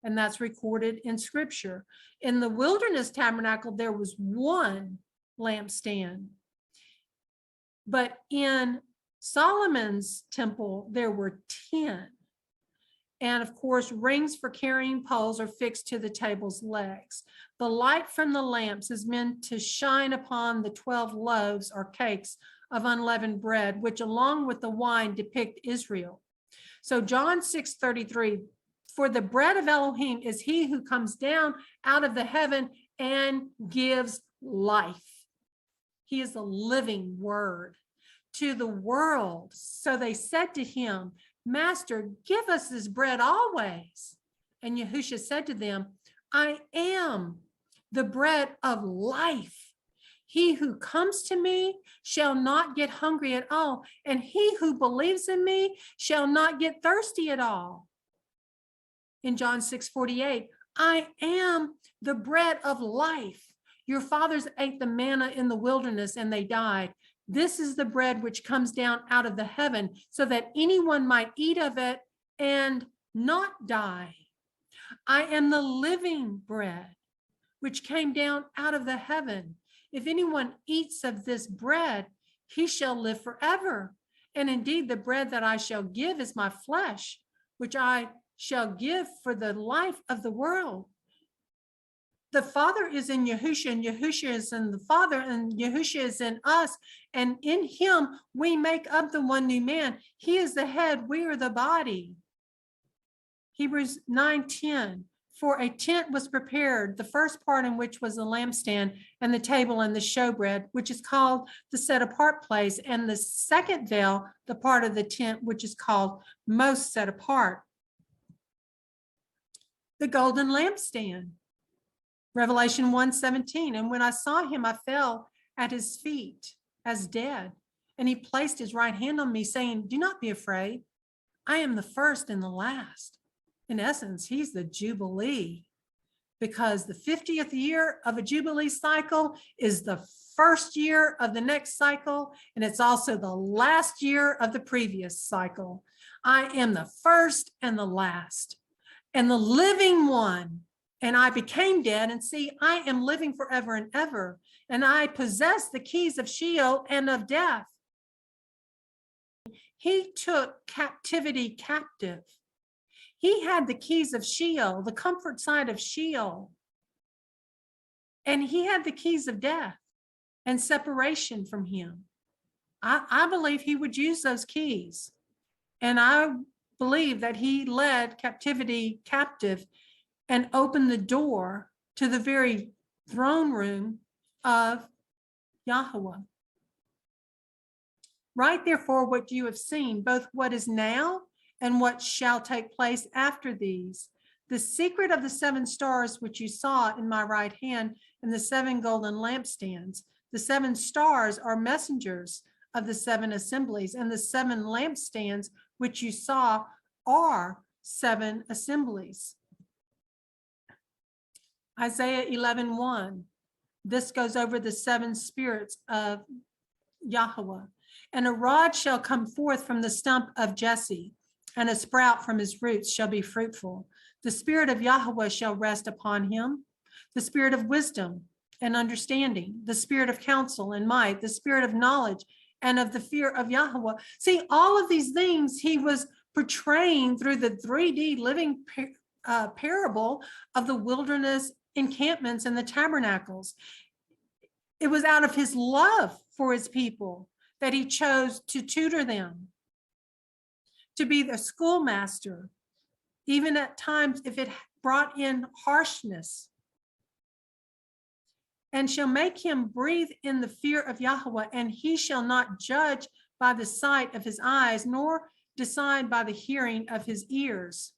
And that's recorded in scripture. In the Wilderness Tabernacle, there was 1 lampstand. But in Solomon's temple, there were 10. And of course, rings for carrying poles are fixed to the table's legs. The light from the lamps is meant to shine upon the 12 loaves or cakes of unleavened bread, which along with the wine depict Israel. So John 6:33, for the bread of Elohim is he who comes down out of the heaven and gives life. He is the living word to the world. So they said to him, Master, give us this bread always. And Yahushua said to them, I am the bread of life. He who comes to me shall not get hungry at all, and he who believes in me shall not get thirsty at all. In John 6:48, I am the bread of life. Your fathers ate the manna in the wilderness and they died. This is the bread which comes down out of the heaven, so that anyone might eat of it and not die. I am the living bread which came down out of the heaven. If anyone eats of this bread, he shall live forever. And indeed, the bread that I shall give is my flesh, which I shall give for the life of the world. The Father is in Yahushua, and Yahushua is in the Father, and Yahushua is in us. And in him, we make up the one new man. He is the head, we are the body. Hebrews 9:10, for a tent was prepared, the first part in which was the lampstand and the table and the showbread, which is called the set apart place, and the second veil, the part of the tent, which is called most set apart. The golden lampstand. Revelation 1:17, and when I saw him, I fell at his feet as dead. And he placed his right hand on me, saying, do not be afraid. I am the first and the last. In essence, he's the Jubilee, because the 50th year of a Jubilee cycle is the first year of the next cycle, and it's also the last year of the previous cycle. I am the first and the last, and the living one. And I became dead, and see, I am living forever and ever, and I possess the keys of Sheol and of death. He took captivity captive. He had the keys of Sheol, the comfort side of Sheol, and he had the keys of death and separation from him. I believe he would use those keys, and I believe that he led captivity captive and opened the door to the very throne room of Yahuah. Write therefore what you have seen, both what is now and what shall take place after these. The secret of the 7 stars which you saw in my right hand and the 7 golden lampstands. The 7 stars are messengers of the 7 assemblies, and the 7 lampstands which you saw are 7 assemblies. Isaiah 11:1. This goes over the 7 spirits of Yahuah. And a rod shall come forth from the stump of Jesse, and a sprout from his roots shall be fruitful. The spirit of Yahuah shall rest upon him, the spirit of wisdom and understanding, the spirit of counsel and might, the spirit of knowledge and of the fear of Yahuah. See, all of these things he was portraying through the 3D living parable of the wilderness encampments and the tabernacles. It was out of his love for his people that he chose to tutor them, to be the schoolmaster, even at times if it brought in harshness. And shall make him breathe in the fear of Yahuah, and he shall not judge by the sight of his eyes, nor decide by the hearing of his ears.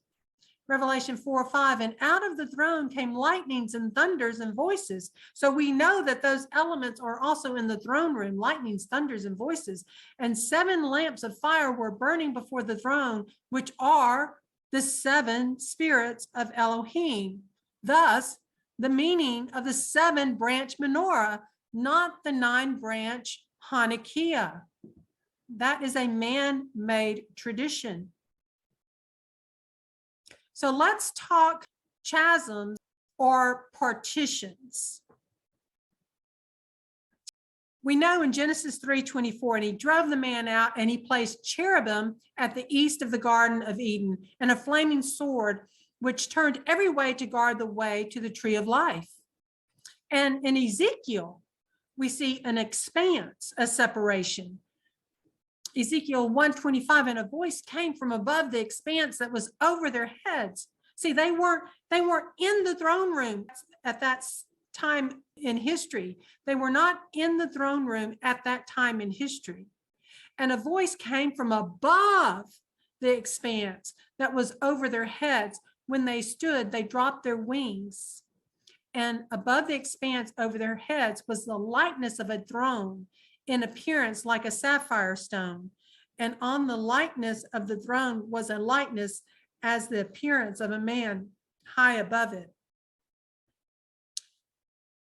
Revelation 4:5, and out of the throne came lightnings and thunders and voices. So we know that those elements are also in the throne room, lightnings, thunders, and voices. And 7 lamps of fire were burning before the throne, which are the 7 spirits of Elohim. Thus, the meaning of the 7-branch menorah, not the 9-branch Hanukkah. That is a man-made tradition. So let's talk chasms or partitions. We know in Genesis 3:24, and he drove the man out and he placed cherubim at the east of the Garden of Eden and a flaming sword which turned every way to guard the way to the tree of life. And in Ezekiel, we see an expanse, a separation. Ezekiel 1:25, and a voice came from above the expanse that was over their heads. See, they weren't in the throne room at that time in history. They were not in the throne room at that time in history. And a voice came from above the expanse that was over their heads. When they stood, they dropped their wings. And above the expanse over their heads was the likeness of a throne, in appearance like a sapphire stone. And on the likeness of the throne was a likeness as the appearance of a man high above it.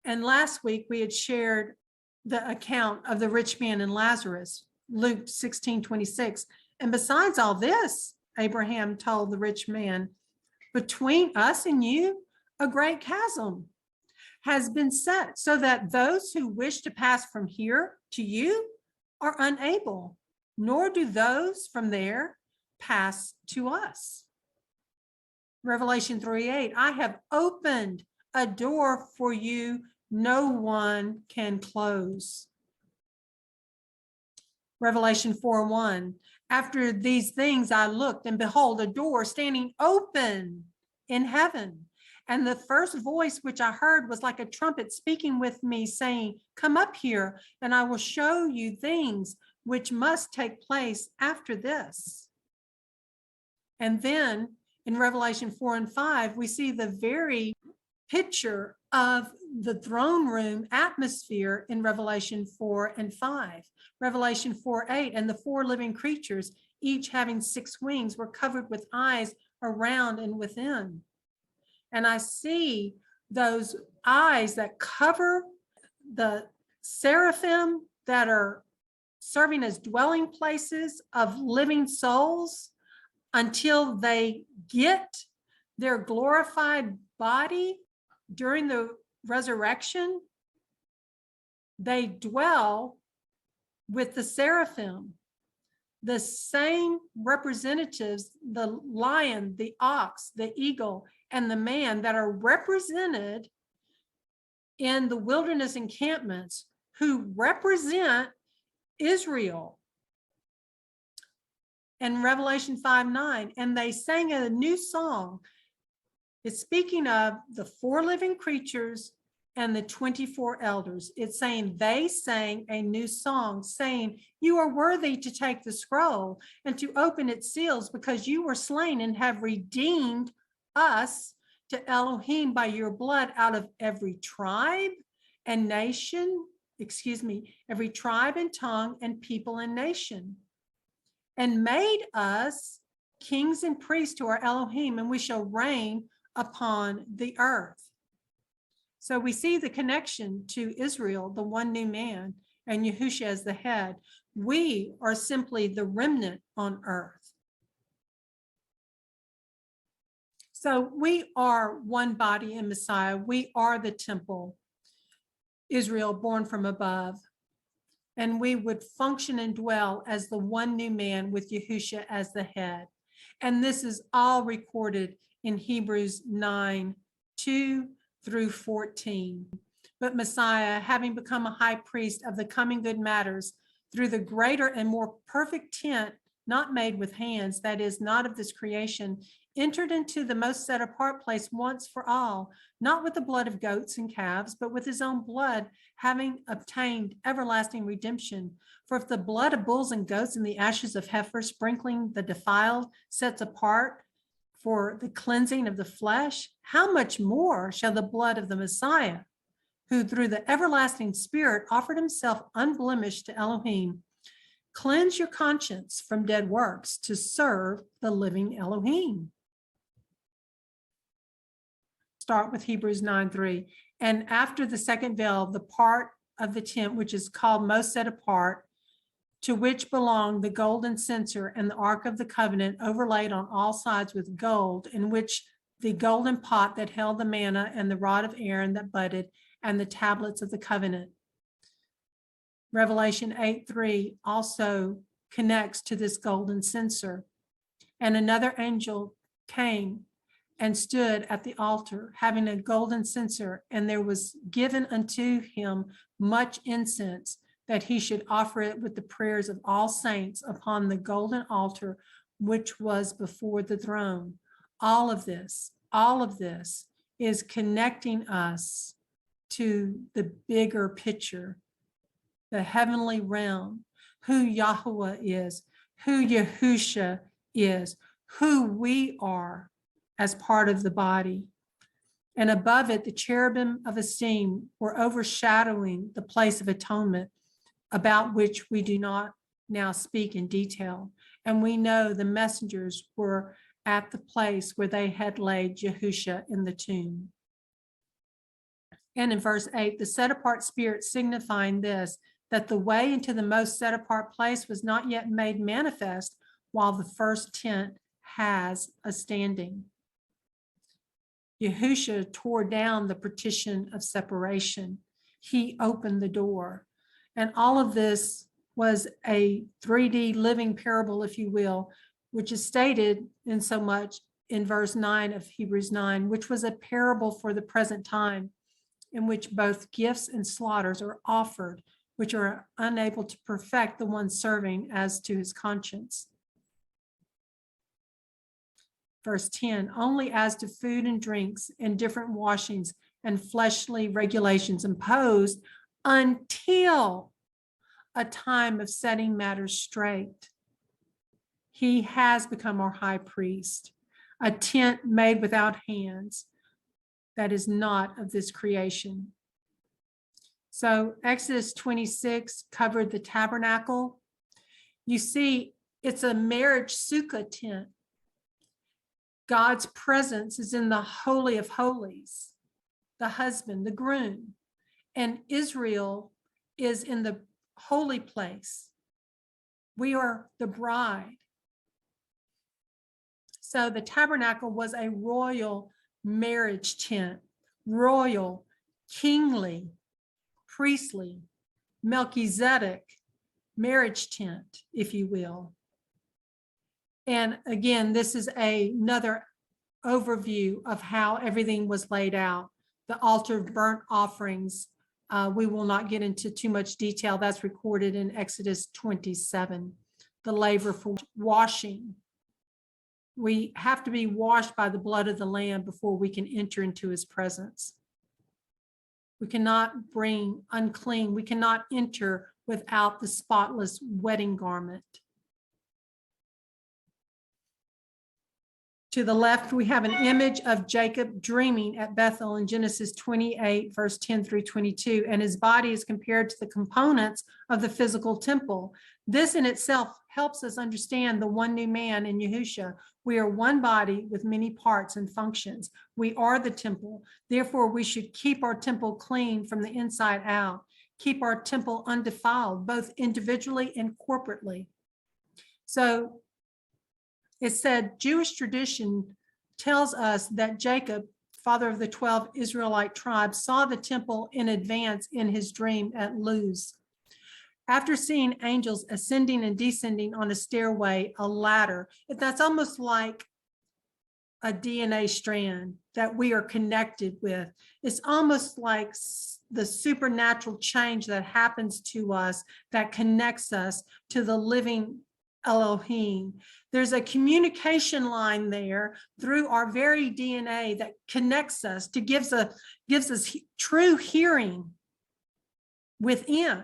And last week we had shared the account of the rich man and Lazarus, Luke 16:26. And besides all this, Abraham told the rich man, between us and you, a great chasm has been set, so that those who wish to pass from here to you are unable, nor do those from there pass to us. Revelation 3:8, I have opened a door for you no one can close. Revelation 4:1, after these things I looked, and behold, a door standing open in heaven. And the first voice which I heard was like a trumpet speaking with me, saying, come up here, and I will show you things which must take place after this. And then in Revelation 4 and 5, we see the very picture of the throne room atmosphere in Revelation 4 and 5. Revelation 4:8, and the 4 living creatures, each having 6 wings, were covered with eyes around and within. And I see those eyes that cover the seraphim that are serving as dwelling places of living souls until they get their glorified body during the resurrection. They dwell with the seraphim, the same representatives, the lion, the ox, the eagle, and the man that are represented in the wilderness encampments, who represent Israel. And Revelation 5:9, and they sang a new song. It's speaking of the 4 living creatures and the 24 elders. It's saying they sang a new song, saying, you are worthy to take the scroll and to open its seals, because you were slain and have redeemed us to Elohim by your blood out of every tribe and nation, every tribe and tongue and people and nation, and made us kings and priests to our Elohim, and we shall reign upon the earth. So we see the connection to Israel, the one new man, and Yahusha as the head. We are simply the remnant on earth. So we are one body in Messiah. We are the temple, Israel born from above. And we would function and dwell as the one new man with Yahusha as the head. And this is all recorded in Hebrews 9:2 through 14. But Messiah, having become a high priest of the coming good matters through the greater and more perfect tent, not made with hands, that is, not of this creation, entered into the most set apart place once for all, not with the blood of goats and calves, but with his own blood, having obtained everlasting redemption. For if the blood of bulls and goats and the ashes of heifers sprinkling the defiled sets apart for the cleansing of the flesh, how much more shall the blood of the Messiah, who through the everlasting Spirit offered himself unblemished to Elohim, cleanse your conscience from dead works to serve the living Elohim? Start with Hebrews 9:3. And after the second veil, the part of the tent which is called most set apart, to which belong the golden censer and the ark of the covenant, overlaid on all sides with gold, in which the golden pot that held the manna and the rod of Aaron that budded, and the tablets of the covenant. Revelation 8:3 also connects to this golden censer. And another angel came and stood at the altar, having a golden censer, and there was given unto him much incense, that he should offer it with the prayers of all saints upon the golden altar which was before the throne. All of this is connecting us to the bigger picture, the heavenly realm, who Yahuah is, who Yahusha is, who we are as part of the body. And above it, the cherubim of esteem were overshadowing the place of atonement, about which we do not now speak in detail. And we know the messengers were at the place where they had laid Yahusha in the tomb. And in verse 8, the set apart spirit signifying this, that the way into the most set apart place was not yet made manifest, while the first tent has a standing. Yahusha tore down the partition of separation. He opened the door. And all of this was a 3D living parable, if you will, which is stated in so much in verse 9 of Hebrews 9, which was a parable for the present time, in which both gifts and slaughters are offered, which are unable to perfect the one serving as to his conscience. Verse 10, only as to food and drinks and different washings and fleshly regulations imposed until a time of setting matters straight. He has become our high priest, a tent made without hands that is not of this creation. So Exodus 26 covered the tabernacle. You see, it's a marriage sukkah tent. God's presence is in the Holy of Holies, the husband, the groom, and Israel is in the holy place. We are the bride. So the tabernacle was a royal marriage tent, royal, kingly, priestly, Melchizedek marriage tent, if you will. And again, this is another overview of how everything was laid out. The altar of burnt offerings, we will not get into too much detail. That's recorded in Exodus 27. The laver for washing. We have to be washed by the blood of the Lamb before we can enter into his presence. We cannot bring unclean. We cannot enter without the spotless wedding garment. To the left, we have an image of Jacob dreaming at Bethel in Genesis 28, verse 10 through 22, and his body is compared to the components of the physical temple. This in itself helps us understand the one new man in Yahusha. We are one body with many parts and functions. We are the temple. Therefore, we should keep our temple clean from the inside out, keep our temple undefiled, both individually and corporately. So, it said Jewish tradition tells us that Jacob, father of the 12 Israelite tribes, saw the temple in advance in his dream at Luz. After seeing angels ascending and descending on a stairway, a ladder, that's almost like a DNA strand that we are connected with. It's almost like the supernatural change that happens to us that connects us to the living Elohim. There's a communication line there through our very DNA that connects us, to gives us true hearing within.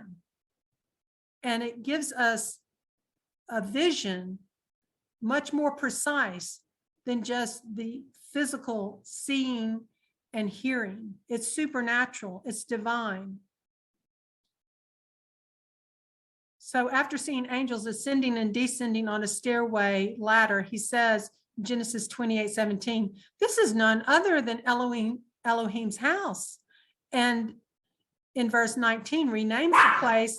And it gives us a vision much more precise than just the physical seeing and hearing. It's supernatural, it's divine. So after seeing angels ascending and descending on a stairway ladder, he says, Genesis 28:17, this is none other than Elohim's house. And in verse 19, renames the place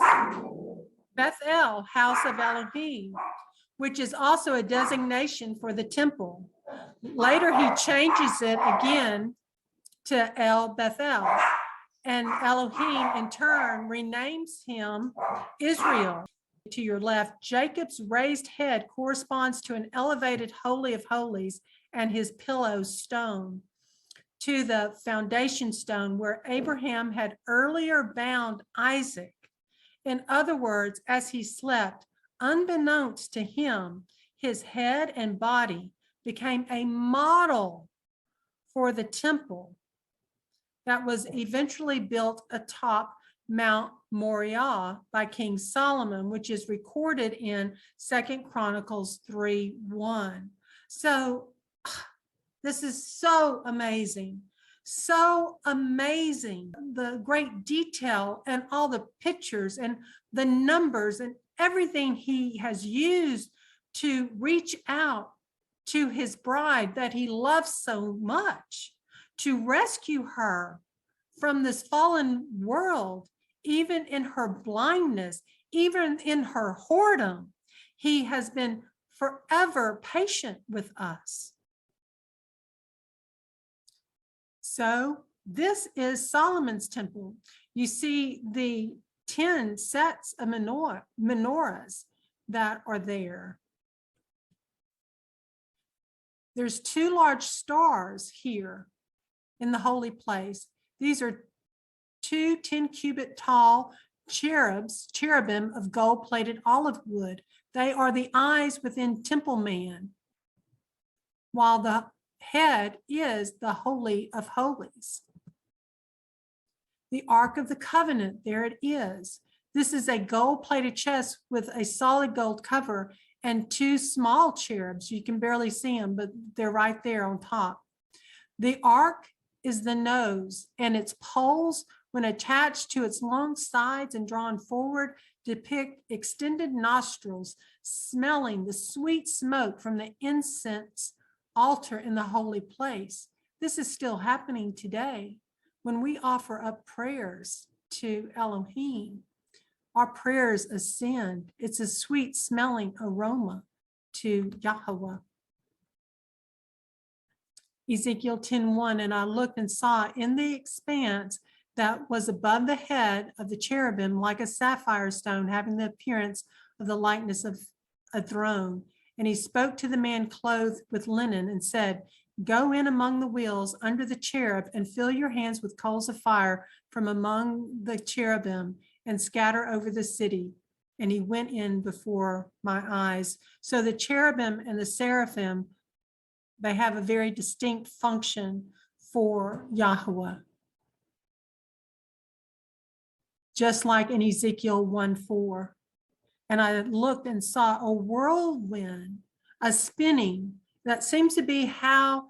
Bethel, house of Elohim, which is also a designation for the temple. Later, he changes it again to El Bethel. And Elohim, in turn, renames him Israel. To your left, Jacob's raised head corresponds to an elevated Holy of Holies and his pillow stone, to the foundation stone where Abraham had earlier bound Isaac. In other words, as he slept, unbeknownst to him, his head and body became a model for the temple that was eventually built atop Mount Moriah by King Solomon, which is recorded in 2 Chronicles 3:1. So this is so amazing, the great detail and all the pictures and the numbers and everything he has used to reach out to his bride that he loves so much, to rescue her from this fallen world, even in her blindness, even in her whoredom. He has been forever patient with us. So this is Solomon's temple. You see the 10 sets of menorahs that are there. There's 2 large stars here in the holy place. These are 2 10-cubit tall cherubim of gold-plated olive wood. They are the eyes within temple man, while the head is the Holy of Holies. The Ark of the Covenant, there it is. This is a gold-plated chest with a solid gold cover and 2 small cherubs. You can barely see them, but they're right there on top. The Ark is the nose, and its poles, when attached to its long sides and drawn forward, depict extended nostrils smelling the sweet smoke from the incense altar in the holy place. This is still happening today when we offer up prayers to Elohim. Our prayers ascend. It's a sweet smelling aroma to Yahuah. Ezekiel 10:1, and I looked and saw in the expanse that was above the head of the cherubim like a sapphire stone, having the appearance of the likeness of a throne. And he spoke to the man clothed with linen and said, go in among the wheels under the cherub and fill your hands with coals of fire from among the cherubim and scatter over the city. And he went in before my eyes. So the cherubim and the seraphim, they have a very distinct function for Yahuah. just like in Ezekiel 1:4. And I looked and saw a whirlwind, a spinning. That seems to be how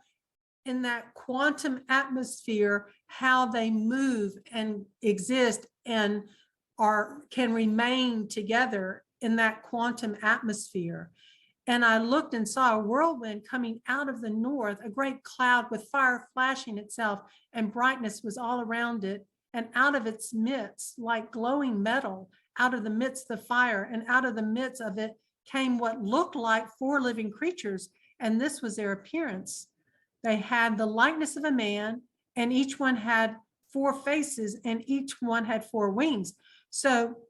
in that quantum atmosphere, how they move and exist and can remain together in that quantum atmosphere. And I looked and saw a whirlwind coming out of the north, a great cloud with fire flashing itself, and brightness was all around it. And out of its midst, like glowing metal, out of the midst of fire, and out of the midst of it came what looked like 4 living creatures. And this was their appearance. They had the likeness of a man, and each one had 4 faces, and each one had 4 wings. So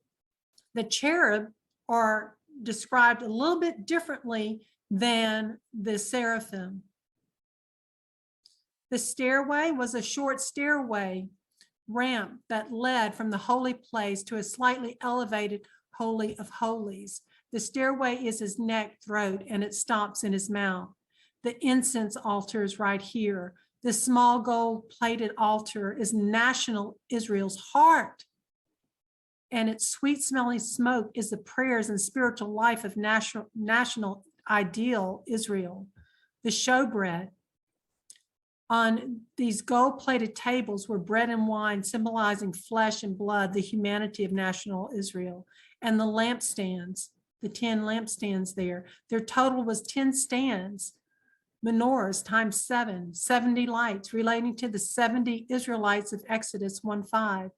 the cherub are described a little bit differently than the seraphim. The stairway was a short stairway ramp that led from the holy place to a slightly elevated Holy of Holies. The stairway is his neck, throat, and it stops in his mouth. The incense altar is right here. The small gold-plated altar is national Israel's heart. And its sweet-smelling smoke is the prayers and spiritual life of national ideal Israel. The showbread. On these gold-plated tables were bread and wine, symbolizing flesh and blood, the humanity of national Israel. And the lampstands, the 10 lampstands there. Their total was 10 stands. Menorahs times 7, 70 lights relating to the 70 Israelites of Exodus 1:5.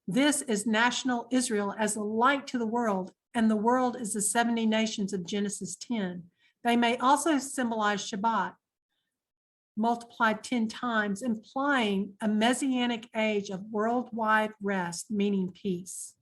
This is national Israel as a light to the world, and the world is the 70 nations of Genesis 10. They may also symbolize Shabbat, multiplied 10 times, implying a messianic age of worldwide rest, meaning peace.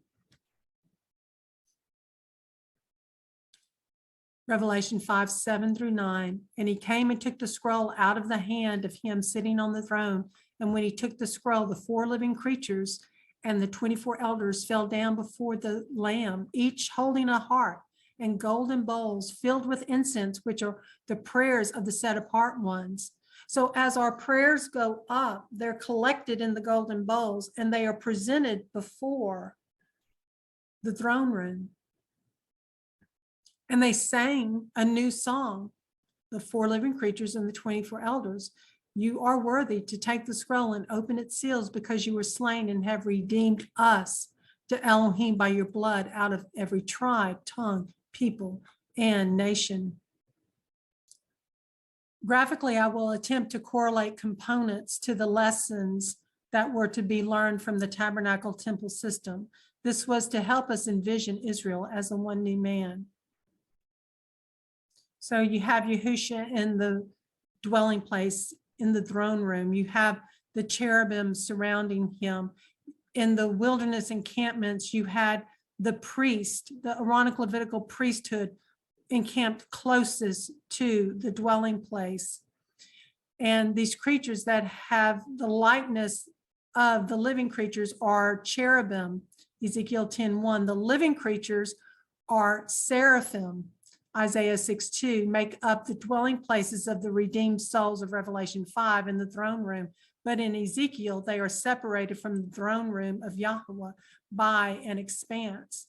Revelation 5:7-9. And he came and took the scroll out of the hand of him sitting on the throne. And when he took the scroll, the 4 living creatures and the 24 elders fell down before the Lamb, each holding a harp and golden bowls filled with incense, which are the prayers of the set apart ones. So as our prayers go up, they're collected in the golden bowls and they are presented before the throne room. And they sang a new song, the 4 living creatures and the 24 elders. You are worthy to take the scroll and open its seals, because you were slain and have redeemed us to Elohim by your blood out of every tribe, tongue, people, and nation. Graphically, I will attempt to correlate components to the lessons that were to be learned from the tabernacle temple system. This was to help us envision Israel as a one new man. So you have Yahusha in the dwelling place, in the throne room. You have the cherubim surrounding him. In the wilderness encampments, you had the priest, the Aaronic Levitical priesthood, encamped closest to the dwelling place. And these creatures that have the likeness of the living creatures are cherubim, Ezekiel 10:1. The living creatures are seraphim, Isaiah 6:2, make up the dwelling places of the redeemed souls of Revelation 5 in the throne room. But in Ezekiel, they are separated from the throne room of Yahuah by an expanse.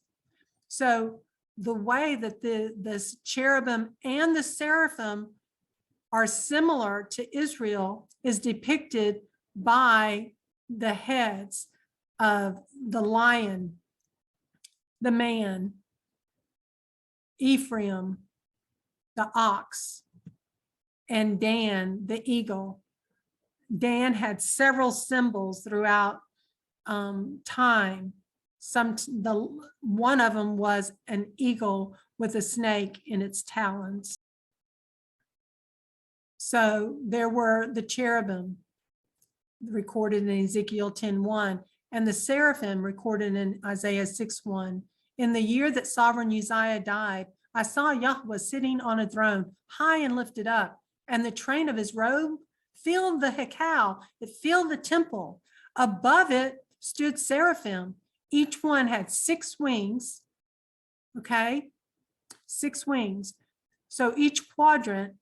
So the way that the cherubim and the seraphim are similar to Israel is depicted by the heads of the lion, the man, Ephraim, the ox, and Dan, the eagle. Dan had several symbols throughout time. One of them was an eagle with a snake in its talons. So there were the cherubim recorded in Ezekiel 10:1, and the seraphim recorded in Isaiah 6:1. In the year that sovereign Uzziah died, I saw Yahuah sitting on a throne, high and lifted up, and the train of his robe filled the hekal, it filled the temple. Above it stood seraphim. Each one had 6 wings, okay? 6 wings. So each quadrant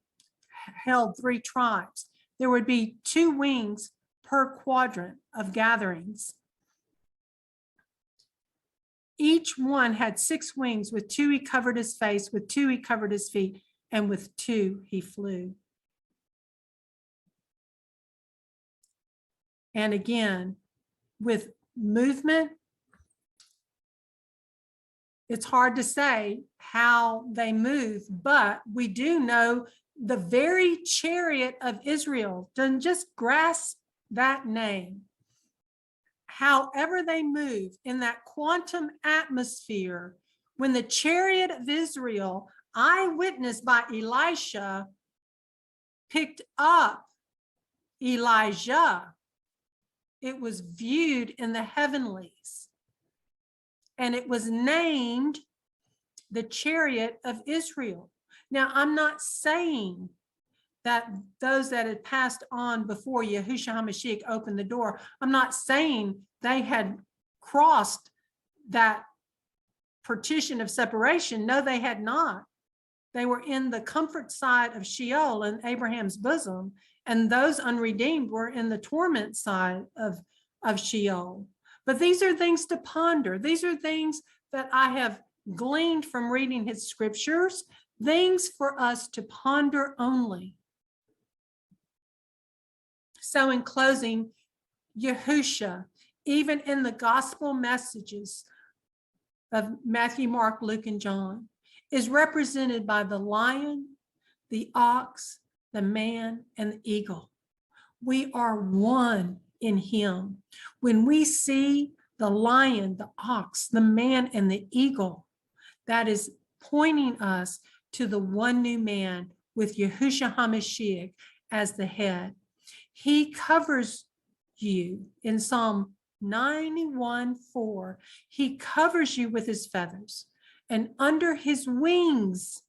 held 3 tribes. There would be 2 wings per quadrant of gatherings. each one had 6 wings. With 2 he covered his face, with 2 he covered his feet, and with 2 he flew. And again, with movement, it's hard to say how they move, but we do know the very chariot of Israel. Doesn't just grasp that name. However they move in that quantum atmosphere, when the chariot of Israel, eyewitnessed by Elisha, picked up Elijah, it was viewed in the heavenlies. And it was named the chariot of Israel. Now, I'm not saying that those that had passed on before Yahushua HaMashiach opened the door, I'm not saying they had crossed that partition of separation. No, they had not. They were in the comfort side of Sheol in Abraham's bosom, and those unredeemed were in the torment side of Sheol. But these are things to ponder. These are things that I have gleaned from reading his scriptures, things for us to ponder only. So in closing, Yahusha, even in the gospel messages of Matthew, Mark, Luke, and John, is represented by the lion, the ox, the man, and the eagle. We are one in him. When we see the lion, the ox, the man, and the eagle, that is pointing us to the one new man with Yahushua HaMashiach as the head. He covers you in Psalm 91:4. He covers you with his feathers, and under his wings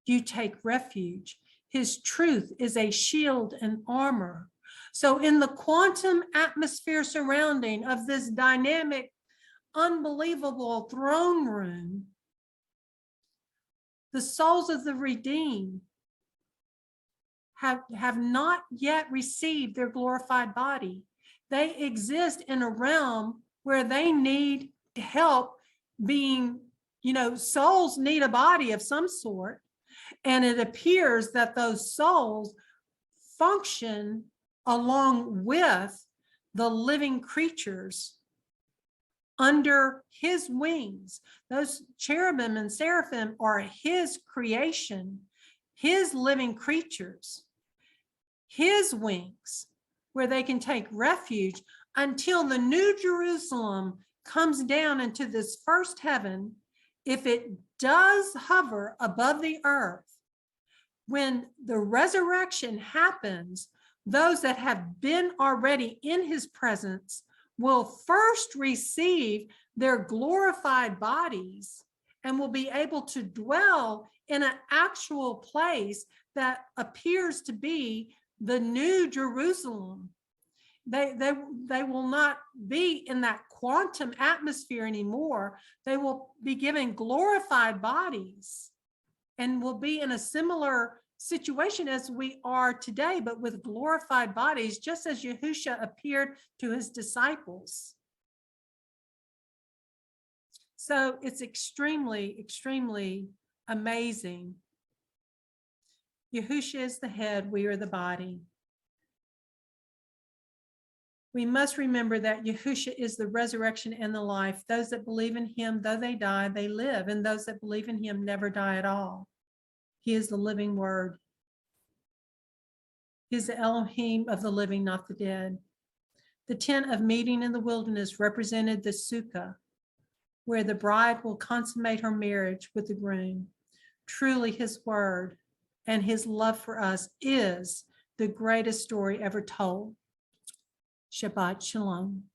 you take refuge. His truth is a shield and armor. So in the quantum atmosphere surrounding of this dynamic, unbelievable throne room, the souls of the redeemed have not yet received their glorified body. They exist in a realm where they need help being, souls need a body of some sort. And it appears that those souls function along with the living creatures under his wings. Those cherubim and seraphim are his creation, his living creatures, his wings, where they can take refuge until the new Jerusalem comes down into this first heaven. If it does hover above the earth, when the resurrection happens, those that have been already in his presence will first receive their glorified bodies and will be able to dwell in an actual place that appears to be the new Jerusalem. They will not be in that quantum atmosphere anymore. They will be given glorified bodies and will be in a similar situation as we are today, but with glorified bodies, just as Yahusha appeared to his disciples. So it's extremely, extremely amazing. Yahusha is the head, we are the body. We must remember that Yahusha is the resurrection and the life. Those that believe in him, though they die, they live. And those that believe in him never die at all. He is the living word. He is the Elohim of the living, not the dead. The tent of meeting in the wilderness represented the sukkah, where the bride will consummate her marriage with the groom. Truly his word and his love for us is the greatest story ever told. Shabbat Shalom.